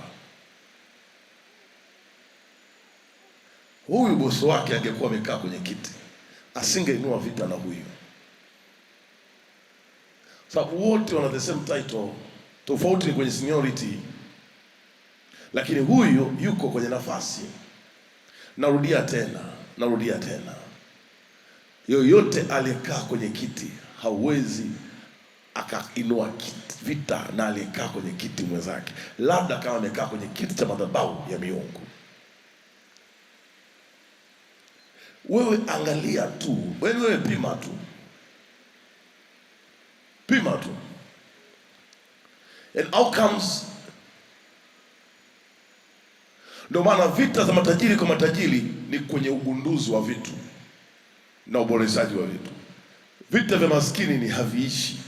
Huyu bosi wake angekuwa amekaa kwenye kiti, asingeinua vita na huyu, sababu wote wana the same title, tofauti ni kwenye seniority, lakini huyu yuko kwenye nafasi. Narudia tena, yoyote aliyekaa kwenye kiti hauwezi akainua vita na aliyekaa kwenye kiti mwenzake, labda kama amekaa kwenye kiti cha madhabahu ya miungu. Wewe angalia tu, wewe pima tu, and outcomes. Ndio maana vita za matajiri kwa matajiri ni kwenye ugunduzi wa vitu na uboreshaji wa vitu. Vita vya maskini ni haviishi.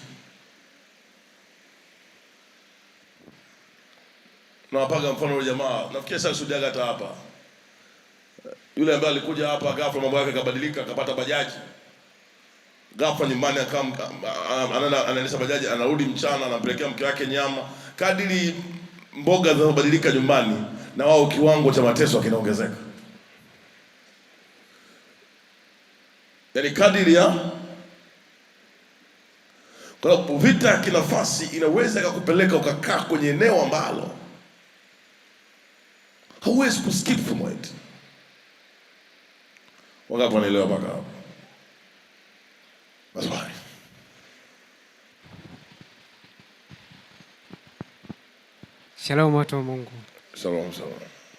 Nawapaga mfano yule jamaa, nafikiri sasa sudiaga hata hapa, yule ambaye alikuja hapa ghafla mambo yake kabadilika, akapata bajaji ghafla nyumbani, anaendesha bajaji, anarudi mchana anampelekea mke wake nyama. Kadiri mboga zinabadilika nyumbani, na wao kiwango cha mateso kinaongezeka. Yani kadiri ya, kwa sababu vita ya kinafasi inaweza kukupeleka ukakaa kwenye eneo ambalo hauwezi kuskip from it. Wangapi wanaelewa mpaka hapo? Maswali. Shalom watu wa Mungu. Shalom.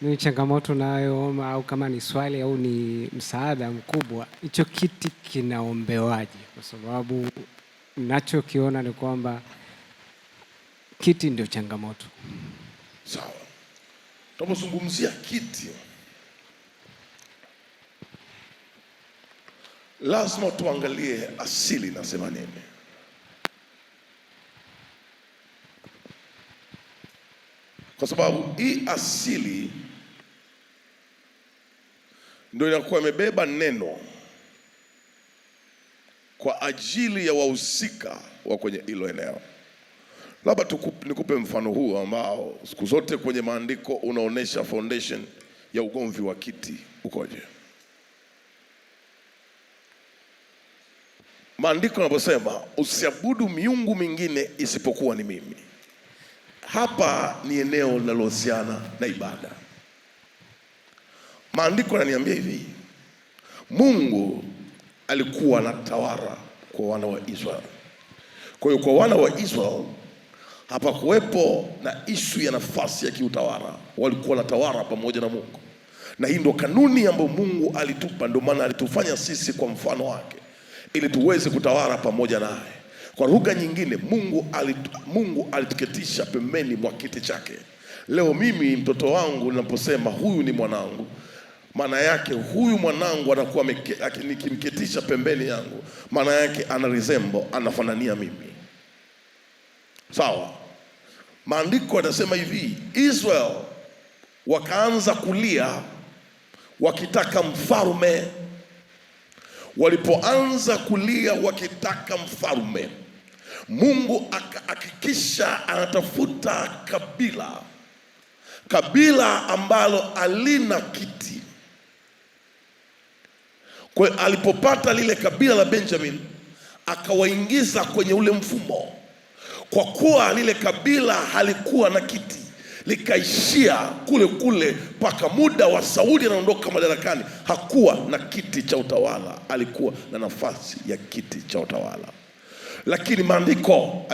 Ni changamoto nayo, au kama ni swali au ni msaada mkubwa, hicho kiti kinaombewaje? Kwa sababu ninachokiona ni kwamba kiti ndio changamoto. Sawa. Tunapozungumzia kiti, lazima tuangalie asili nasema nini. Kwa sababu hii asili ndio inakuwa imebeba neno kwa ajili ya wahusika wa kwenye hilo eneo. Labda nikupe mfano huu ambao siku zote kwenye maandiko unaonesha foundation ya ugomvi wa kiti ukoje. Maandiko yanaposema usiabudu miungu mingine isipokuwa ni mimi, hapa ni eneo linalohusiana na ibada. Maandiko yananiambia hivi, Mungu alikuwa anatawala kwa wana wa Israeli. Kwa hiyo kwa wana wa Israeli hapakuwepo na ishu ya nafasi ya kiutawala, walikuwa wanatawala pamoja na Mungu. Na hii ndio kanuni ambayo Mungu alitupa, ndio maana alitufanya sisi kwa mfano wake ili tuweze kutawala pamoja naye. Kwa lugha nyingine, Mungu alituketisha pembeni mwa kiti chake. Leo mimi mtoto wangu ninaposema huyu ni mwanangu, maana yake huyu mwanangu anakuwa nikimketisha pembeni yangu, maana yake ana resemble, anafanania mimi. Sawa? Maandiko yanasema hivi, Israel wakaanza kulia wakitaka mfalme. Walipoanza kulia wakitaka mfalme, Mungu akahakikisha anatafuta kabila ambalo alina kiti. Kwa alipopata lile kabila la Benjamin, akawaingiza kwenye ule mfumo. Kwa kuwa lile kabila halikuwa na kiti, likaishia kule kule mpaka muda wa Sauli anaondoka madarakani. Hakuwa na kiti cha utawala, alikuwa na nafasi ya kiti cha utawala. Lakini maandiko,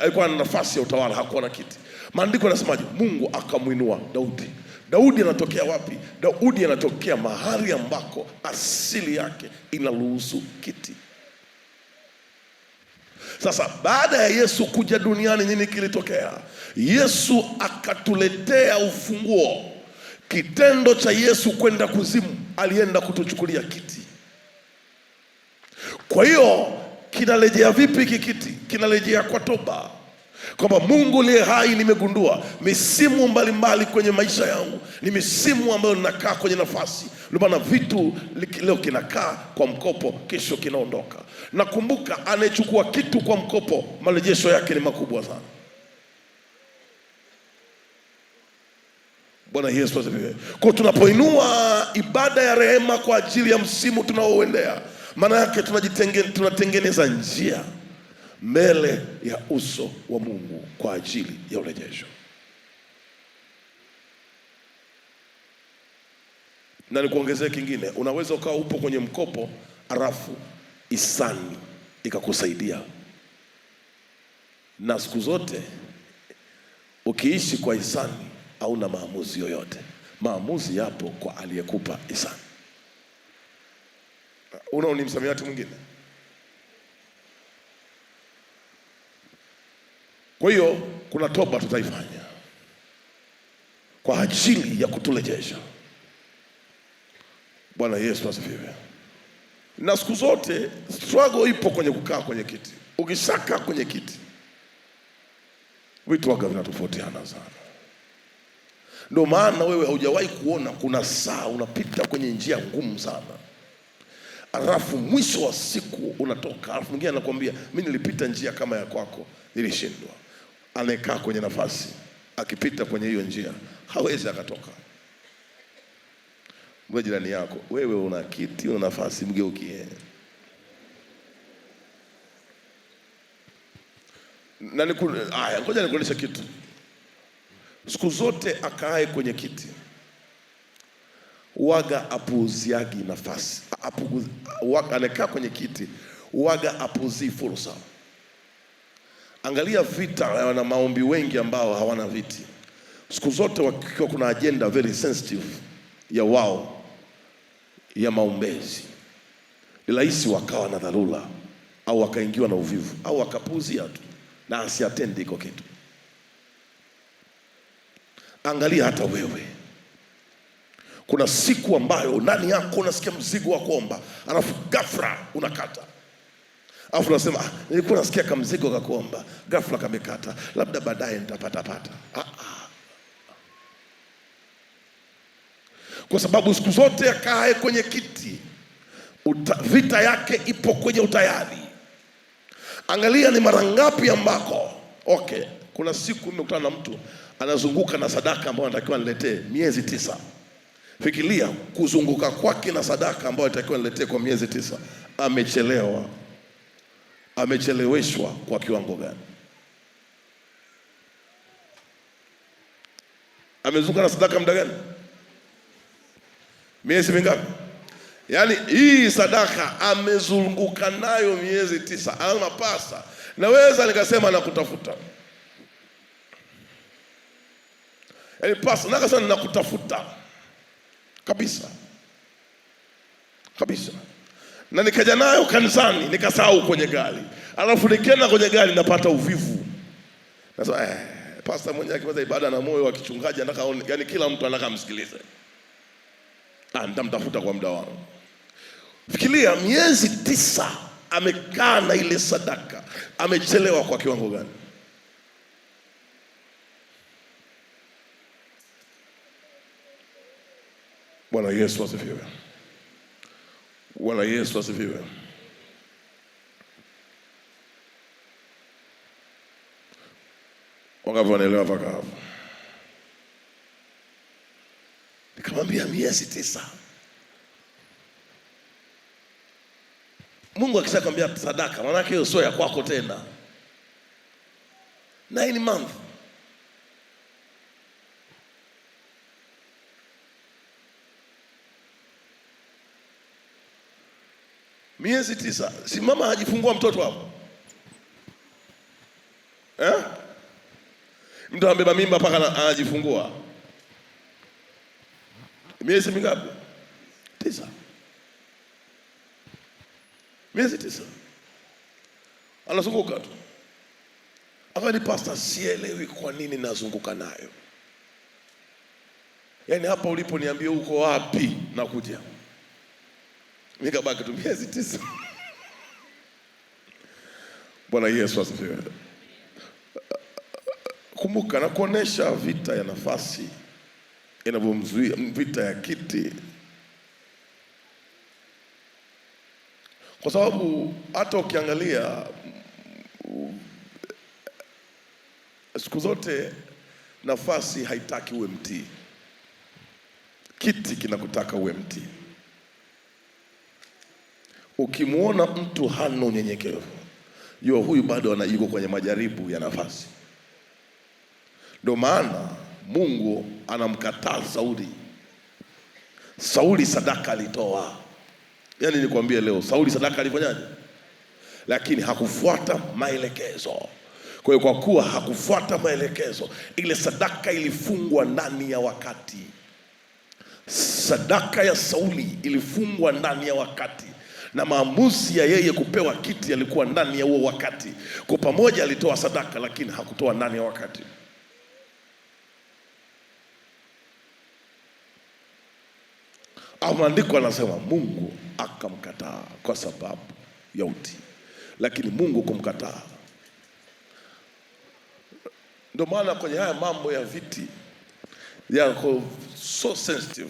alikuwa na nafasi ya utawala, hakuwa na kiti. Maandiko yanasemaje? Mungu akamwinua Daudi. Daudi anatokea wapi? Daudi anatokea mahali ambako asili yake inaruhusu kiti. Sasa baada ya Yesu kuja duniani, nini kilitokea? Yesu akatuletea ufunguo. Kitendo cha Yesu kwenda kuzimu, alienda kutuchukulia kiti. Kwa hiyo kinarejea vipi hiki kiti? Kinarejea kwa toba. Kwamba Mungu liye hai, nimegundua misimu mbalimbali kwenye maisha yangu ni misimu ambayo ninakaa kwenye nafasi. Ndio maana vitu leo kinakaa kwa mkopo, kesho kinaondoka. Nakumbuka anayechukua kitu kwa mkopo, marejesho yake ni makubwa sana. Bwana Yesu asifiwe. Kwa tunapoinua ibada ya rehema kwa ajili ya msimu tunaoendea, maana yake tunatengeneza njia mbele ya uso wa Mungu kwa ajili ya urejesho. Na nikuongezee kingine, unaweza ukawa upo kwenye mkopo alafu hisani ikakusaidia. Na siku zote ukiishi kwa hisani hauna maamuzi yoyote. Maamuzi yapo kwa aliyekupa hisani. Ni msamiati mwingine. Kwa hiyo kuna toba tutaifanya kwa ajili ya kuturejesha. Bwana Yesu asifiwe. Na siku zote struggle ipo kwenye kukaa kwenye kiti. Ukishakaa kwenye kiti, vitu waga vinatofautiana sana. Ndio maana wewe haujawahi kuona kuna saa unapita kwenye njia ngumu sana, alafu mwisho wa siku unatoka, alafu mwingine anakuambia mimi nilipita njia kama ya kwako, nilishindwa. Anayekaa kwenye nafasi akipita kwenye hiyo njia hawezi akatoka. Mwe jirani yako, wewe una kiti, una nafasi, mgeukie. Ngoja nikuonyeshe kitu. Siku zote akae kwenye kiti, waga apuuziagi nafasi. Anakaa kwenye kiti, waga apuuzii fursa. Angalia vita na maombi wengi ambao hawana viti. Siku zote wakiwa kuna agenda very sensitive ya wao ya maombezi, ni rahisi wakawa na dharura au wakaingiwa na uvivu au wakapuuzia tu na asiatendi iko kitu. Angalia hata wewe, kuna siku ambayo ndani yako unasikia mzigo wa kuomba, alafu ghafla unakata. Alafu unasema nilikuwa nasikia kama mzigo wa kuomba, ghafla kamekata, labda baadaye nitapata. Kwa sababu siku zote akae kwenye kiti, vita yake ipo kwenye utayari. Angalia ni mara ngapi ambako kuna siku nimekutana na mtu anazunguka na sadaka ambayo anatakiwa niletee miezi 9. Fikiria kuzunguka kwake na sadaka ambayo anatakiwa niletee kwa miezi 9. Amecheleweshwa kwa kiwango gani? Amezunguka na sadaka muda gani? Miezi mingapi? Yaani hii sadaka amezunguka nayo miezi 9. Ama pasa, naweza nikasema nakutafuta. Yaani pasa, nakasema nakutafuta kabisa. Na nikaja nayo kanisani, nikasahau kwenye gari. Alafu nikienda kwenye gari napata uvivu. Nasema pasta mwenyewe akianza ibada na moyo wa kichungaji anataka, yani kila mtu anataka msikilize. Nitamtafuta kwa muda wangu. Fikiria miezi 9 amekaa na ile sadaka, amechelewa kwa kiwango gani? Bwana Yesu asifiwe. Bwana Yesu asifiwe. Wangapi wanaelewa mpaka hapo? Nikamwambia miezi 9. Mungu akishakwambia sadaka, maana yake hiyo sio ya kwako tena. 9 months. Miezi 9. Si mama hajifungua mtoto hapo? Mtu ambeba mimba mpaka anajifungua. Miezi mingapi? 9. Miezi 9. Anazunguka tu. Akani pastor, sielewi kwa nini nazunguka nayo. Yaani hapa ulipo niambie uko wapi na kuja. Nikabaki tu miezi 9. Bwana Yesu asifiwe. Kumbuka na kuonesha vita ya nafasi inavyomzuia, vita ya kiti, kwa sababu hata ukiangalia siku zote nafasi haitaki uwe mtii, kiti kinakutaka uwe mtii. Ukimwona mtu hana unyenyekevu, jua huyu bado yuko kwenye majaribu ya nafasi. Ndio maana Mungu anamkataa Sauli. Sauli sadaka alitoa. Yaani nikwambie leo, Sauli sadaka alifanyaje? Lakini hakufuata maelekezo. Kwa hiyo kwa kuwa hakufuata maelekezo, ile sadaka ilifungwa ndani ya wakati. Sadaka ya Sauli ilifungwa ndani ya wakati, na maamuzi ya yeye kupewa kiti yalikuwa ndani ya huo wakati. Kwa pamoja alitoa sadaka, lakini hakutoa ndani ya wakati. Maandiko anasema Mungu akamkataa kwa sababu ya utii, lakini Mungu kumkataa. Ndio maana kwenye haya mambo ya viti yako so sensitive.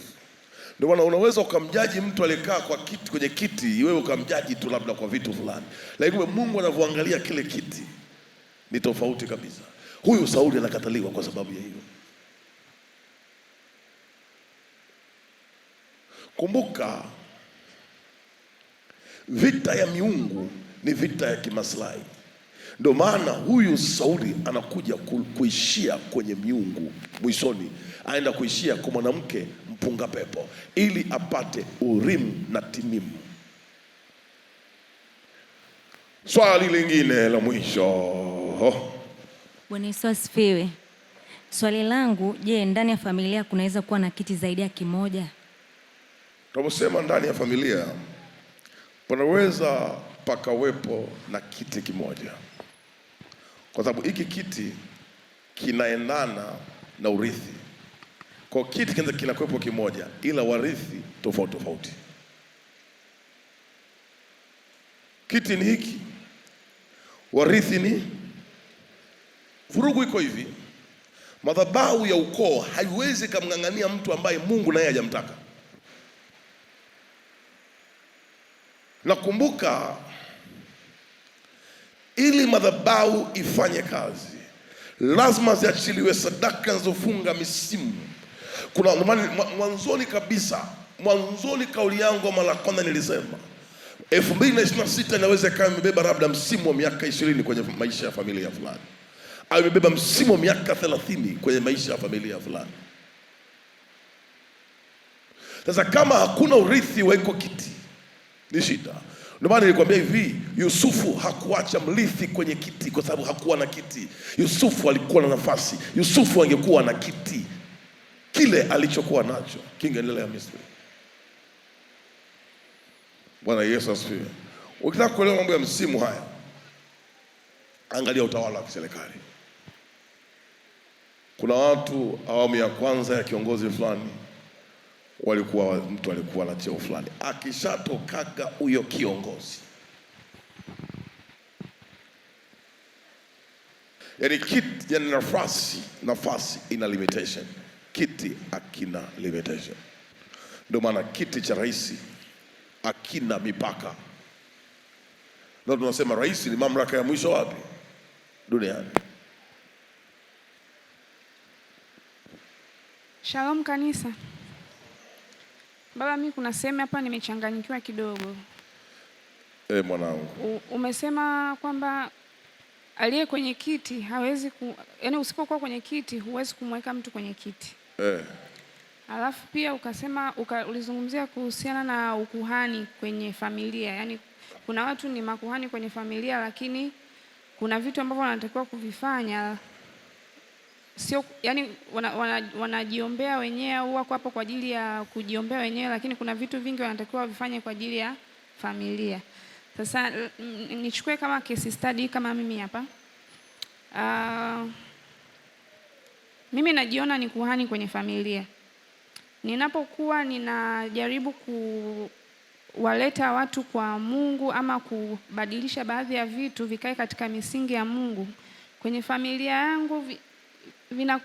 Ndio maana unaweza ukamjaji mtu aliyekaa kwa kiti, kwenye kiti, wewe ukamjaji tu labda kwa vitu fulani, lakini Mungu anavyoangalia kile kiti ni tofauti kabisa. Huyu Sauli anakataliwa kwa sababu ya hiyo. Kumbuka, vita ya miungu ni vita ya kimaslahi. Ndio maana huyu Sauli anakuja kuishia kwenye miungu, mwishoni aenda kuishia kwa mwanamke mpunga pepo ili apate Urimu na Timimu. Swali lingine la mwisho. Bwana Yesu asifiwe. Swali langu, je, ndani ya familia kunaweza kuwa na kiti zaidi ya kimoja? Tunaposema ndani ya familia panaweza pakawepo na kiti kimoja, kwa sababu hiki kiti kinaendana na urithi. Kwa kiti kinakuwepo kimoja, ila warithi tofauti tofauti. Kiti ni hiki, warithi ni. Vurugu iko hivi, madhabahu ya ukoo haiwezi kumng'ang'ania mtu ambaye Mungu naye hajamtaka. Nakumbuka, ili madhabahu ifanye kazi lazima ziachiliwe sadaka zinazofunga misimu. Kuna mwanzoni kauli yangu mara kwanza nilisema 2026 inaweza kama imebeba labda msimu wa miaka 20 kwenye maisha ya familia fulani, au imebeba msimu wa miaka 30 kwenye maisha ya familia fulani. Sasa kama hakuna urithi wa iko kiti ni shida. Ndio maana nilikwambia hivi, Yusufu hakuacha mrithi kwenye kiti kwa sababu hakuwa na kiti. Yusufu alikuwa na nafasi. Yusufu angekuwa na kiti, kile alichokuwa nacho kingeendelea Misri. Bwana Yesu asifiwe. Ukitaka kuelewa mambo ya msimu haya, angalia utawala wa serikali. Kuna watu awamu ya kwanza ya kiongozi fulani mtu alikuwa na cheo fulani, akishatokaga huyo kiongozi, yani kiti, yani nafasi ina limitation, kiti akina limitation. Ndio maana kiti cha rais hakina mipaka. Ndio tunasema rais ni mamlaka ya mwisho wapi? Duniani. Shalom kanisa. Baba, mimi kuna sehemu hapa nimechanganyikiwa kidogo. Mwanangu. Umesema kwamba aliye kwenye kiti hawezi yaani usipokuwa kwenye kiti huwezi kumweka mtu kwenye kiti. Alafu pia ukasema ulizungumzia kuhusiana na ukuhani kwenye familia. Yaani kuna watu ni makuhani kwenye familia, lakini kuna vitu ambavyo wanatakiwa kuvifanya sio, yani wanajiombea wenyewe au wako hapo kwa ajili ya kujiombea wenyewe, lakini kuna vitu vingi wanatakiwa wavifanye kwa ajili ya familia. Sasa nichukue kama case study kama mimi hapa. Mimi najiona ni kuhani kwenye familia. Ninapokuwa ninajaribu kuwaleta watu kwa Mungu ama kubadilisha baadhi ya vitu vikae katika misingi ya Mungu, kwenye familia yangu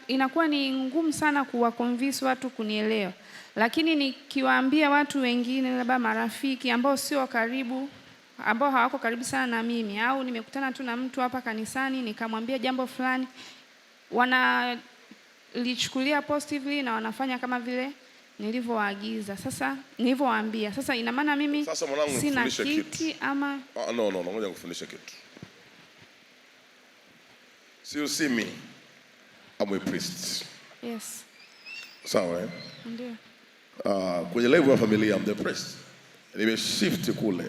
inakuwa ni ngumu sana kuwaconvince watu kunielewa. Lakini nikiwaambia watu wengine, labda marafiki ambao sio karibu, ambao hawako karibu sana na mimi, au nimekutana tu na mtu hapa kanisani nikamwambia jambo fulani, wanalichukulia positively na wanafanya kama vile nilivyowaagiza. Sasa nilivyowaambia. Sasa ina maana mimi sina kiti ama no, ngoja nikufundishe kitu. So you see me, I'm a priest. Yes. Sawa eh? Ndio. Kwenye level ya familia I'm the priest. Nimeshift kule.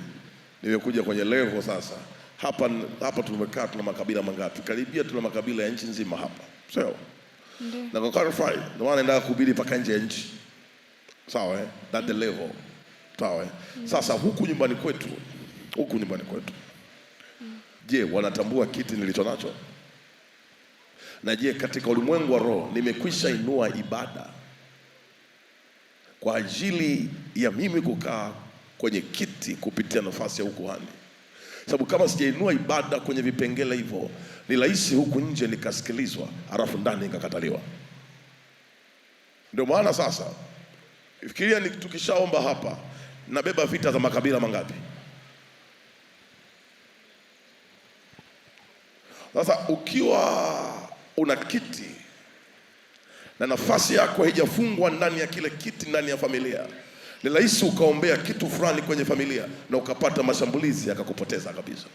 Nimekuja kwenye level sasa. Hapa tumekaa tuna makabila mangapi? Karibia tuna makabila ya nchi nzima hapa. Sawa? Ndio. Na kwa clarify, ndio maana naenda kuhubiri paka nje ya nchi. Sawa eh? That the level. Sawa eh? Sasa huku nyumbani kwetu. Je, wanatambua kiti nilicho nacho? Na je, katika ulimwengu wa roho nimekwisha inua ibada kwa ajili ya mimi kukaa kwenye kiti kupitia nafasi ya ukuhani? Sababu kama sijainua ibada kwenye vipengele hivyo, ni rahisi huku nje nikasikilizwa, alafu ndani nikakataliwa. Ndio maana sasa fikiria tukishaomba hapa, nabeba vita za makabila mangapi? Sasa ukiwa una kiti na nafasi yako haijafungwa ndani ya kile kiti ndani ya familia, ni rahisi ukaombea kitu fulani kwenye familia na ukapata mashambulizi yakakupoteza kabisa.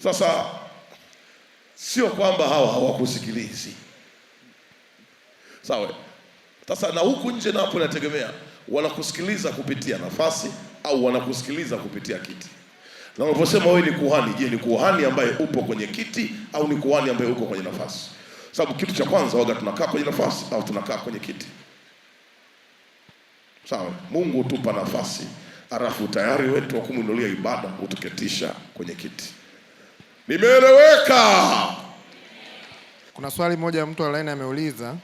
Sasa sio kwamba hawa hawakusikilizi. Sawa? Sasa na huku nje napo inategemea wanakusikiliza kupitia nafasi au wanakusikiliza kupitia kiti. Na unaposema wewe ni kuhani, je, ni kuhani ambaye upo kwenye kiti au ni kuhani ambaye uko kwenye nafasi? Sababu kitu cha kwanza waga tunakaa kwenye nafasi au tunakaa kwenye kiti. Sawa? Mungu hutupa nafasi, alafu tayari wetu wa kumuinulia ibada utuketisha kwenye kiti. Nimeeleweka? Kuna swali moja mtu online ameuliza,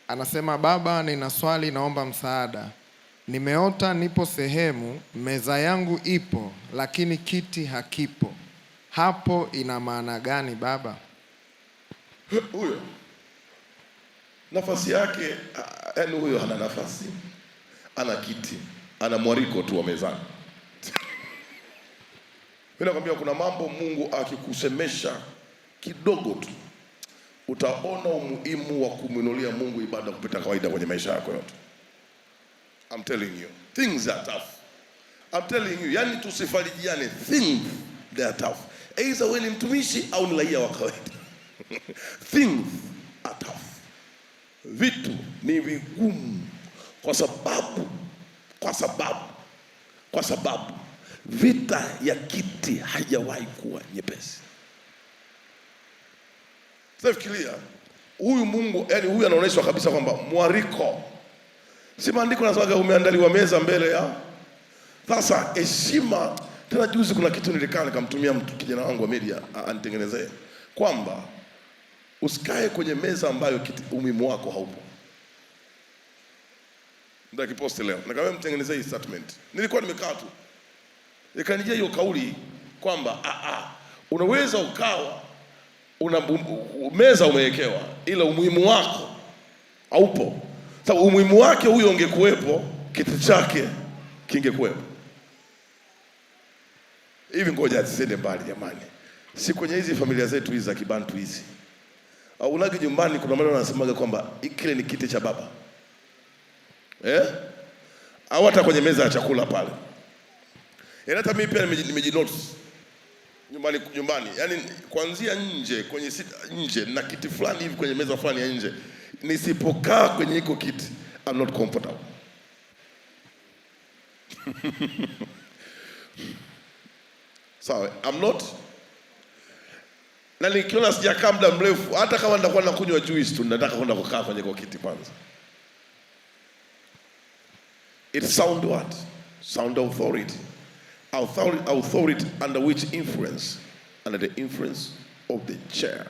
anasema baba, nina swali, naomba msaada. Nimeota nipo sehemu, meza yangu ipo, lakini kiti hakipo. Hapo ina maana gani baba? Huyo nafasi yake, yaani huyo hana nafasi, ana kiti, ana mwariko tu wa mezani. Mimi nakwambia kuna mambo Mungu akikusemesha kidogo tu, utaona umuhimu wa kumwinulia Mungu ibada kupita kawaida kwenye maisha yako yote. I'm telling you, things are tough. I'm telling you, yani tusifarijiane, things they are tough. Either wewe ni mtumishi au ni raia wa kawaida. Things are tough. Vitu ni vigumu kwa sababu vita ya kiti haijawahi kuwa nyepesi. Sasa fikiria, huyu Mungu, yani huyu anaonyeshwa kabisa kwamba mwariko. Si maandiko yanasema umeandaliwa meza mbele ya. Sasa heshima, tena juzi kuna kitu nilikaa nikamtumia mtu kijana wangu wa media anitengenezee kwamba usikae kwenye meza ambayo umuhimu wako haupo. Ndio kiposti leo. Nikamwambia mtengenezee statement. Nilikuwa nimekaa tu. Ikanijia hiyo kauli kwamba unaweza ukawa una meza umewekewa ila umuhimu wako haupo. Sababu umuhimu wake huyo ungekuwepo, kiti chake kingekuwepo. Hivi ngoja tusende mbali jamani. Si kwenye hizi familia zetu hizi za Kibantu hizi. Au unage nyumbani kuna mara wanasemaga kwamba kile ni kiti cha baba. Au hata kwenye meza ya chakula pale. Hata mimi pia nimejinotice nyumbani. Yaani kuanzia nje kwenye nje na kiti fulani hivi kwenye meza fulani ya nje. Nisipokaa kwenye hiko kiti, I'm not comfortable. Sawa, I'm not. Na nikiona sijakaa muda mrefu, hata kama nitakuwa nakunywa juice tu, nataka kwenda kukaa kwenye kwa kiti kwanza. It sound what? Sound authority. Authority under which influence? Under the influence of the chair.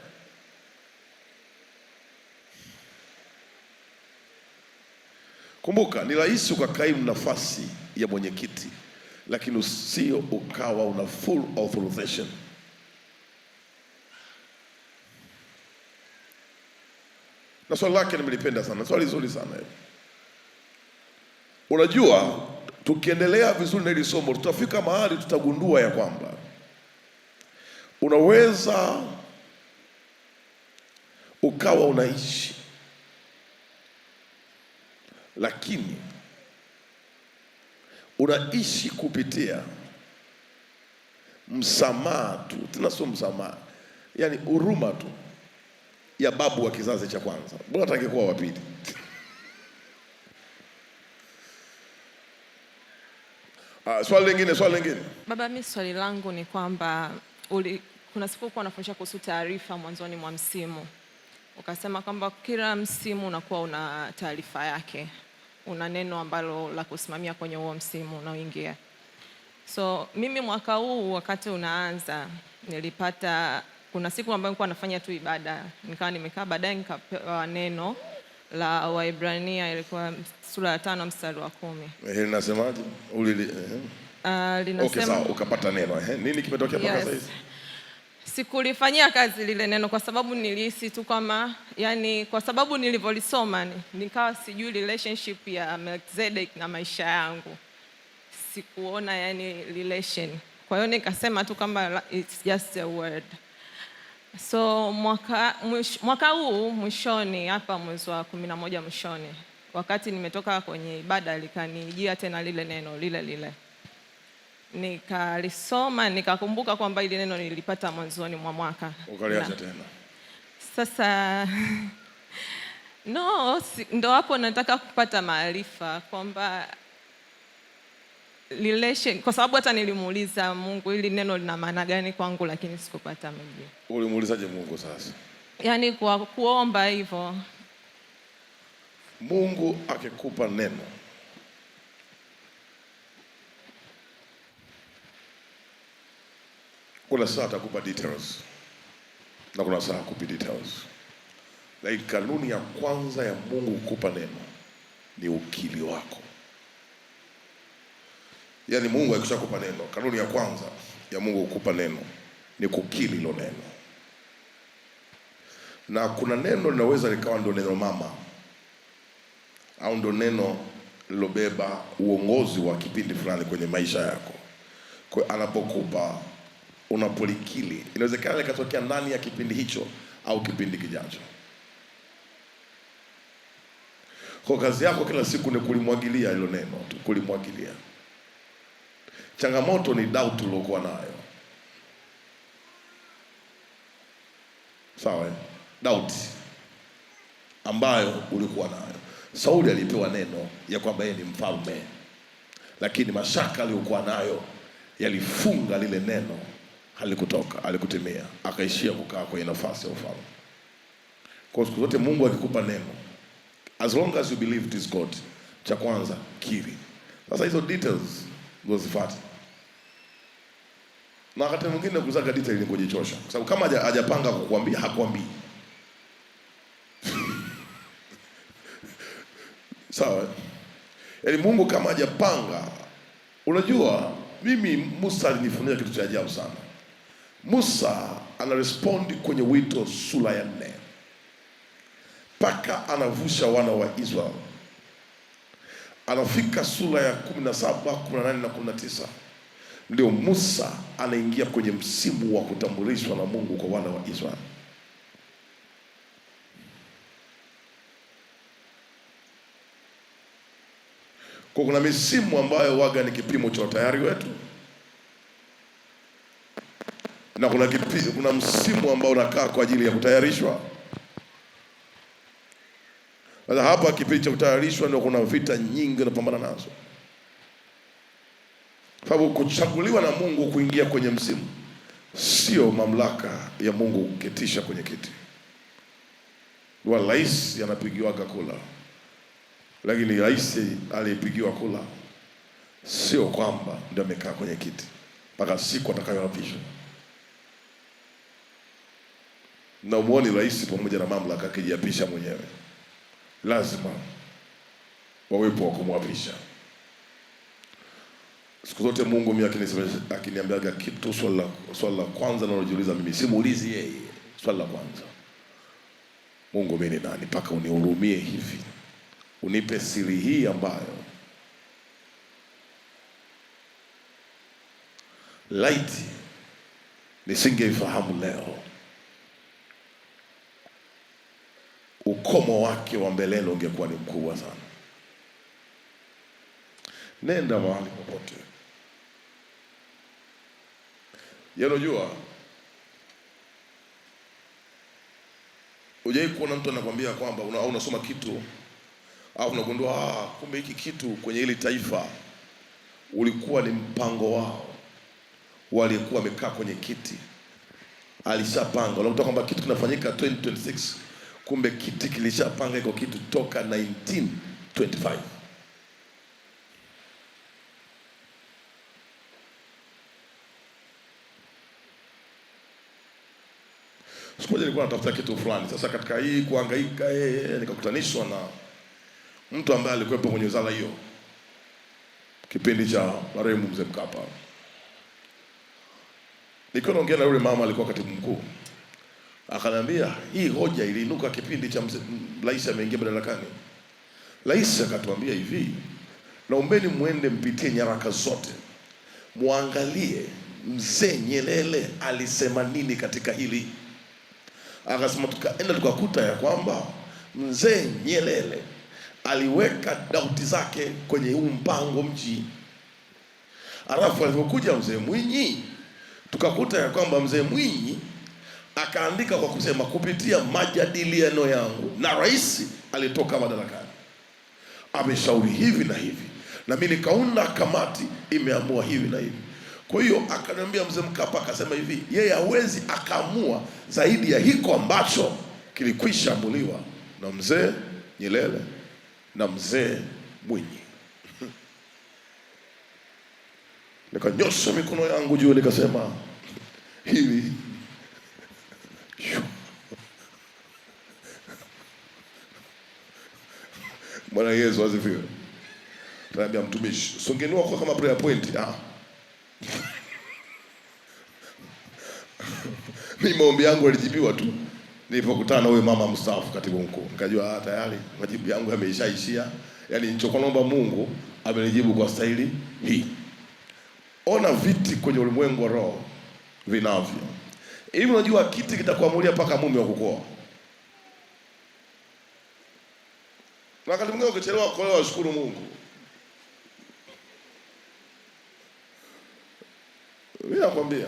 Kumbuka, ni rahisi ukakaimu nafasi ya mwenyekiti, lakini usio ukawa una full authorization. Na swali lake nimelipenda sana, swali zuri sana. Unajua, tukiendelea vizuri na hili somo, tutafika mahali tutagundua ya kwamba unaweza ukawa unaishi, lakini unaishi kupitia msamaha tu, tena sio msamaha, yani huruma tu ya babu wa kizazi cha kwanza. Bora atakayekuwa wa pili. Swali lingine. Baba, mimi swali langu ni kwamba kuna siku ulikuwa unafundisha kuhusu taarifa mwanzoni mwa msimu. Ukasema kwamba kila msimu unakuwa una taarifa yake. Una neno ambalo la kusimamia kwenye huo msimu unaoingia. So mimi mwaka huu wakati unaanza kuna siku ambayo nilikuwa nafanya tu ibada, nikawa nimekaa, baadaye nikapewa neno la Waebrania, ilikuwa sura ya 5 mstari wa 10. Linasemaje? Linasema, okay, sawa, ukapata neno. Nini kimetokea mpaka sasa hivi? Sikulifanyia kazi lile neno kwa sababu nilihisi tu kama, yani kwa sababu nilivyolisoma nikawa sijui relationship ya Melchizedek na maisha yangu. Sikuona yani relation. Kwa hiyo nikasema tu kama it's just a word. So mwaka huu mwishoni, hapa mwezi wa 11 mwishoni, wakati nimetoka kwenye ibada, likanijia tena lile neno lile. Nikalisoma, nikakumbuka kwamba ile neno nilipata mwanzoni mwa mwaka. Ukaliacha tena. Sasa ndo hapo nataka kupata maarifa kwamba relation, kwa sababu hata nilimuuliza Mungu ili neno lina maana gani kwangu, lakini sikupata majibu. Ulimuulizaje Mungu sasa? Yaani kwa kuomba hivyo. Mungu akikupa neno, kuna saa atakupa details na kuna saa akupi details. Lakini kanuni ya kwanza ya Mungu kukupa neno ni ukili wako. Yaani Mungu akishakupa neno, kanuni ya kwanza ya Mungu kukupa neno ni kukili hilo neno. Na kuna neno linaweza likawa ndo neno mama, au ndo neno lilobeba uongozi wa kipindi fulani kwenye maisha yako. Kwa anapokupa, unapolikili, inawezekana likatokea ndani ya kipindi hicho au kipindi kijacho. Kwa kazi yako kila siku ni kulimwagilia hilo neno, kulimwagilia. Changamoto ni doubt uliokuwa nayo. Sawa? Doubt ambayo ulikuwa nayo. Sauli alipewa neno ya kwamba yeye ni mfalme, lakini mashaka aliyokuwa nayo yalifunga lile neno, halikutoka, halikutimia, akaishia kukaa kwenye nafasi ya ufalme. Kwa siku zote Mungu akikupa neno, as long as you believe it is God, cha kwanza kiri. Sasa hizo details ndio zifuate. Na wakati mwingine kuzaga detail ni kujichosha, kwa sababu kama hajapanga kukuambia, hakuambii. Sawa? Yaani Mungu kama hajapanga, unajua mimi Musa alinifundisha kitu cha ajabu sana. Musa anarespondi kwenye wito sura ya 4. mpaka anavusha wana wa Israeli. Anafika sura ya 17, 18 na 19, ndio Musa anaingia kwenye msimu wa kutambulishwa na Mungu kwa wana wa Israeli. Kwa kuna misimu ambayo waga ni kipimo cha utayari wetu, na kuna msimu ambao unakaa kwa ajili ya kutayarishwa. Sasa hapa kipindi cha kutayarishwa ndio kuna vita nyingi unapambana nazo, sababu kuchaguliwa na Mungu kuingia kwenye msimu sio mamlaka ya Mungu kuketisha kwenye kiti. Rais anapigiwaga kula, lakini rais aliyepigiwa kula sio kwamba ndio amekaa kwenye kiti mpaka siku atakayoapishwa. Na umuone rais pamoja na mamlaka akijiapisha mwenyewe, lazima wawepo wa kumwapisha. Siku zote Mungu mimi akiniambiaga kitu, swali la kwanza nalojiuliza mimi, simuulizi yeye, swali la kwanza, Mungu mimi ni nani mpaka unihurumie hivi, unipe siri hii ambayo laiti nisingeifahamu leo, ukomo wake wa mbeleni ungekuwa ni mkubwa sana. Nenda mahali popote, unajua hujai kuona mtu anakuambia kwamba unasoma kitu au unagundua kumbe hiki kitu kwenye hili taifa ulikuwa ni mpango wao, walikuwa wamekaa kwenye kiti, alishapanga. Unakuta kwamba kitu kinafanyika 2026, kumbe kiti kilishapanga iko kitu toka 1925. Siku moja nilikuwa natafuta kitu fulani. Sasa katika hii kuhangaika nikakutanishwa na mtu ambaye alikuwa kwenye wizara hiyo kipindi cha marehemu Mzee Mkapa. Nilikuwa naongea na yule mama, alikuwa katibu mkuu. Akaniambia hii hoja iliinuka kipindi cha rais ameingia madarakani. Rais akatuambia hivi, naombeni muende mpitie nyaraka zote, muangalie Mzee Nyerere alisema nini katika hili. Akasema tukaenda tukakuta ya kwamba Mzee Nyerere aliweka dauti zake kwenye huu mpango mji. Alafu alipokuja Mzee Mwinyi tukakuta ya kwamba Mzee Mwinyi akaandika kwa kusema kupitia majadiliano yangu na rais alitoka madarakani ameshauri hivi na hivi, na mimi nikaunda kamati imeamua hivi na hivi. Kwa hiyo akaniambia Mzee Mkapa akasema hivi, yeye hawezi akaamua zaidi ya hiko ambacho kilikwisha amuliwa na Mzee Nyerere na Mzee Mwinyi. Nikanyosha mikono yangu juu nikasema hili Bwana Yesu asifiwe. Tunaambia mtumishi, songenua kwa kama prayer point. Mimi maombi yangu yalijibiwa tu nilipokutana na huyo mama mstaafu katibu mkuu. Nikajua tayari majibu yangu yameshaishia. Yaani nilichokuomba Mungu amenijibu kwa staili hii. Ona viti kwenye ulimwengu wa roho vinavyo. Hivi unajua kiti kitakuamulia mpaka mume wa kukoa. Na wakati mwingine ukichelewa kuolewa shukuru Mungu. Mimi nakwambia,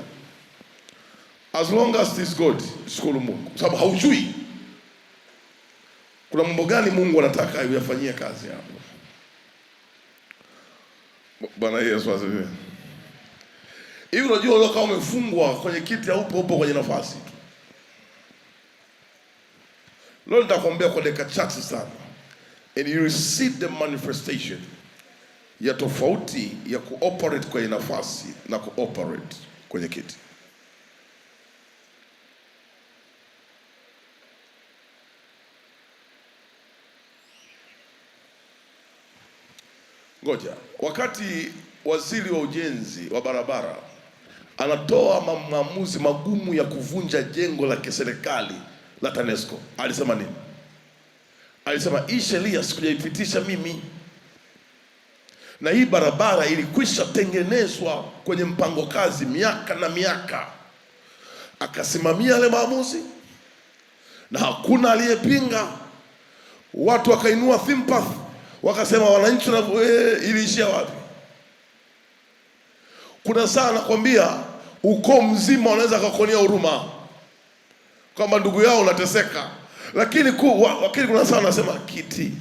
as long as this God, shukuru Mungu. Sababu haujui kuna mambo gani Mungu anataka uyafanyie kazi hapo. Bwana Yesu asifiwe. Hivi unajua leo kama umefungwa kwenye kiti au upo kwenye nafasi tu. Leo nitakwambia kwa dakika chache sana, and you receive the manifestation ya tofauti ya kuoperate kwenye nafasi na kuoperate kwenye kiti. Ngoja, wakati waziri wa ujenzi wa barabara anatoa maamuzi magumu ya kuvunja jengo la kiserikali la TANESCO, alisema nini? Alisema hii sheria sikujaipitisha mimi, na hii barabara ilikwisha tengenezwa kwenye mpango kazi miaka na miaka. Akasimamia yale maamuzi na hakuna aliyepinga. Watu wakainua thimpath, wakasema wananchi na iliishia wapi? Kuna saa nakwambia ukoo mzima wanaweza kukuonea huruma kwamba ndugu yao unateseka, lakini kuna saa nasema kiti,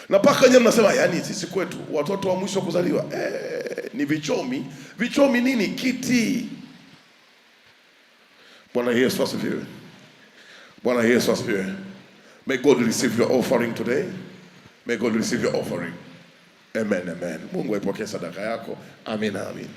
na mpaka nyewe mnasema yani sisi kwetu watoto wa mwisho kuzaliwa ni vichomi. Vichomi nini? Kiti. Bwana Yesu asifiwe. Bwana Yesu asifiwe. May God receive your offering today. May God receive your offering. Amen, amen. Mungu aipokee sadaka yako. Amina, amina.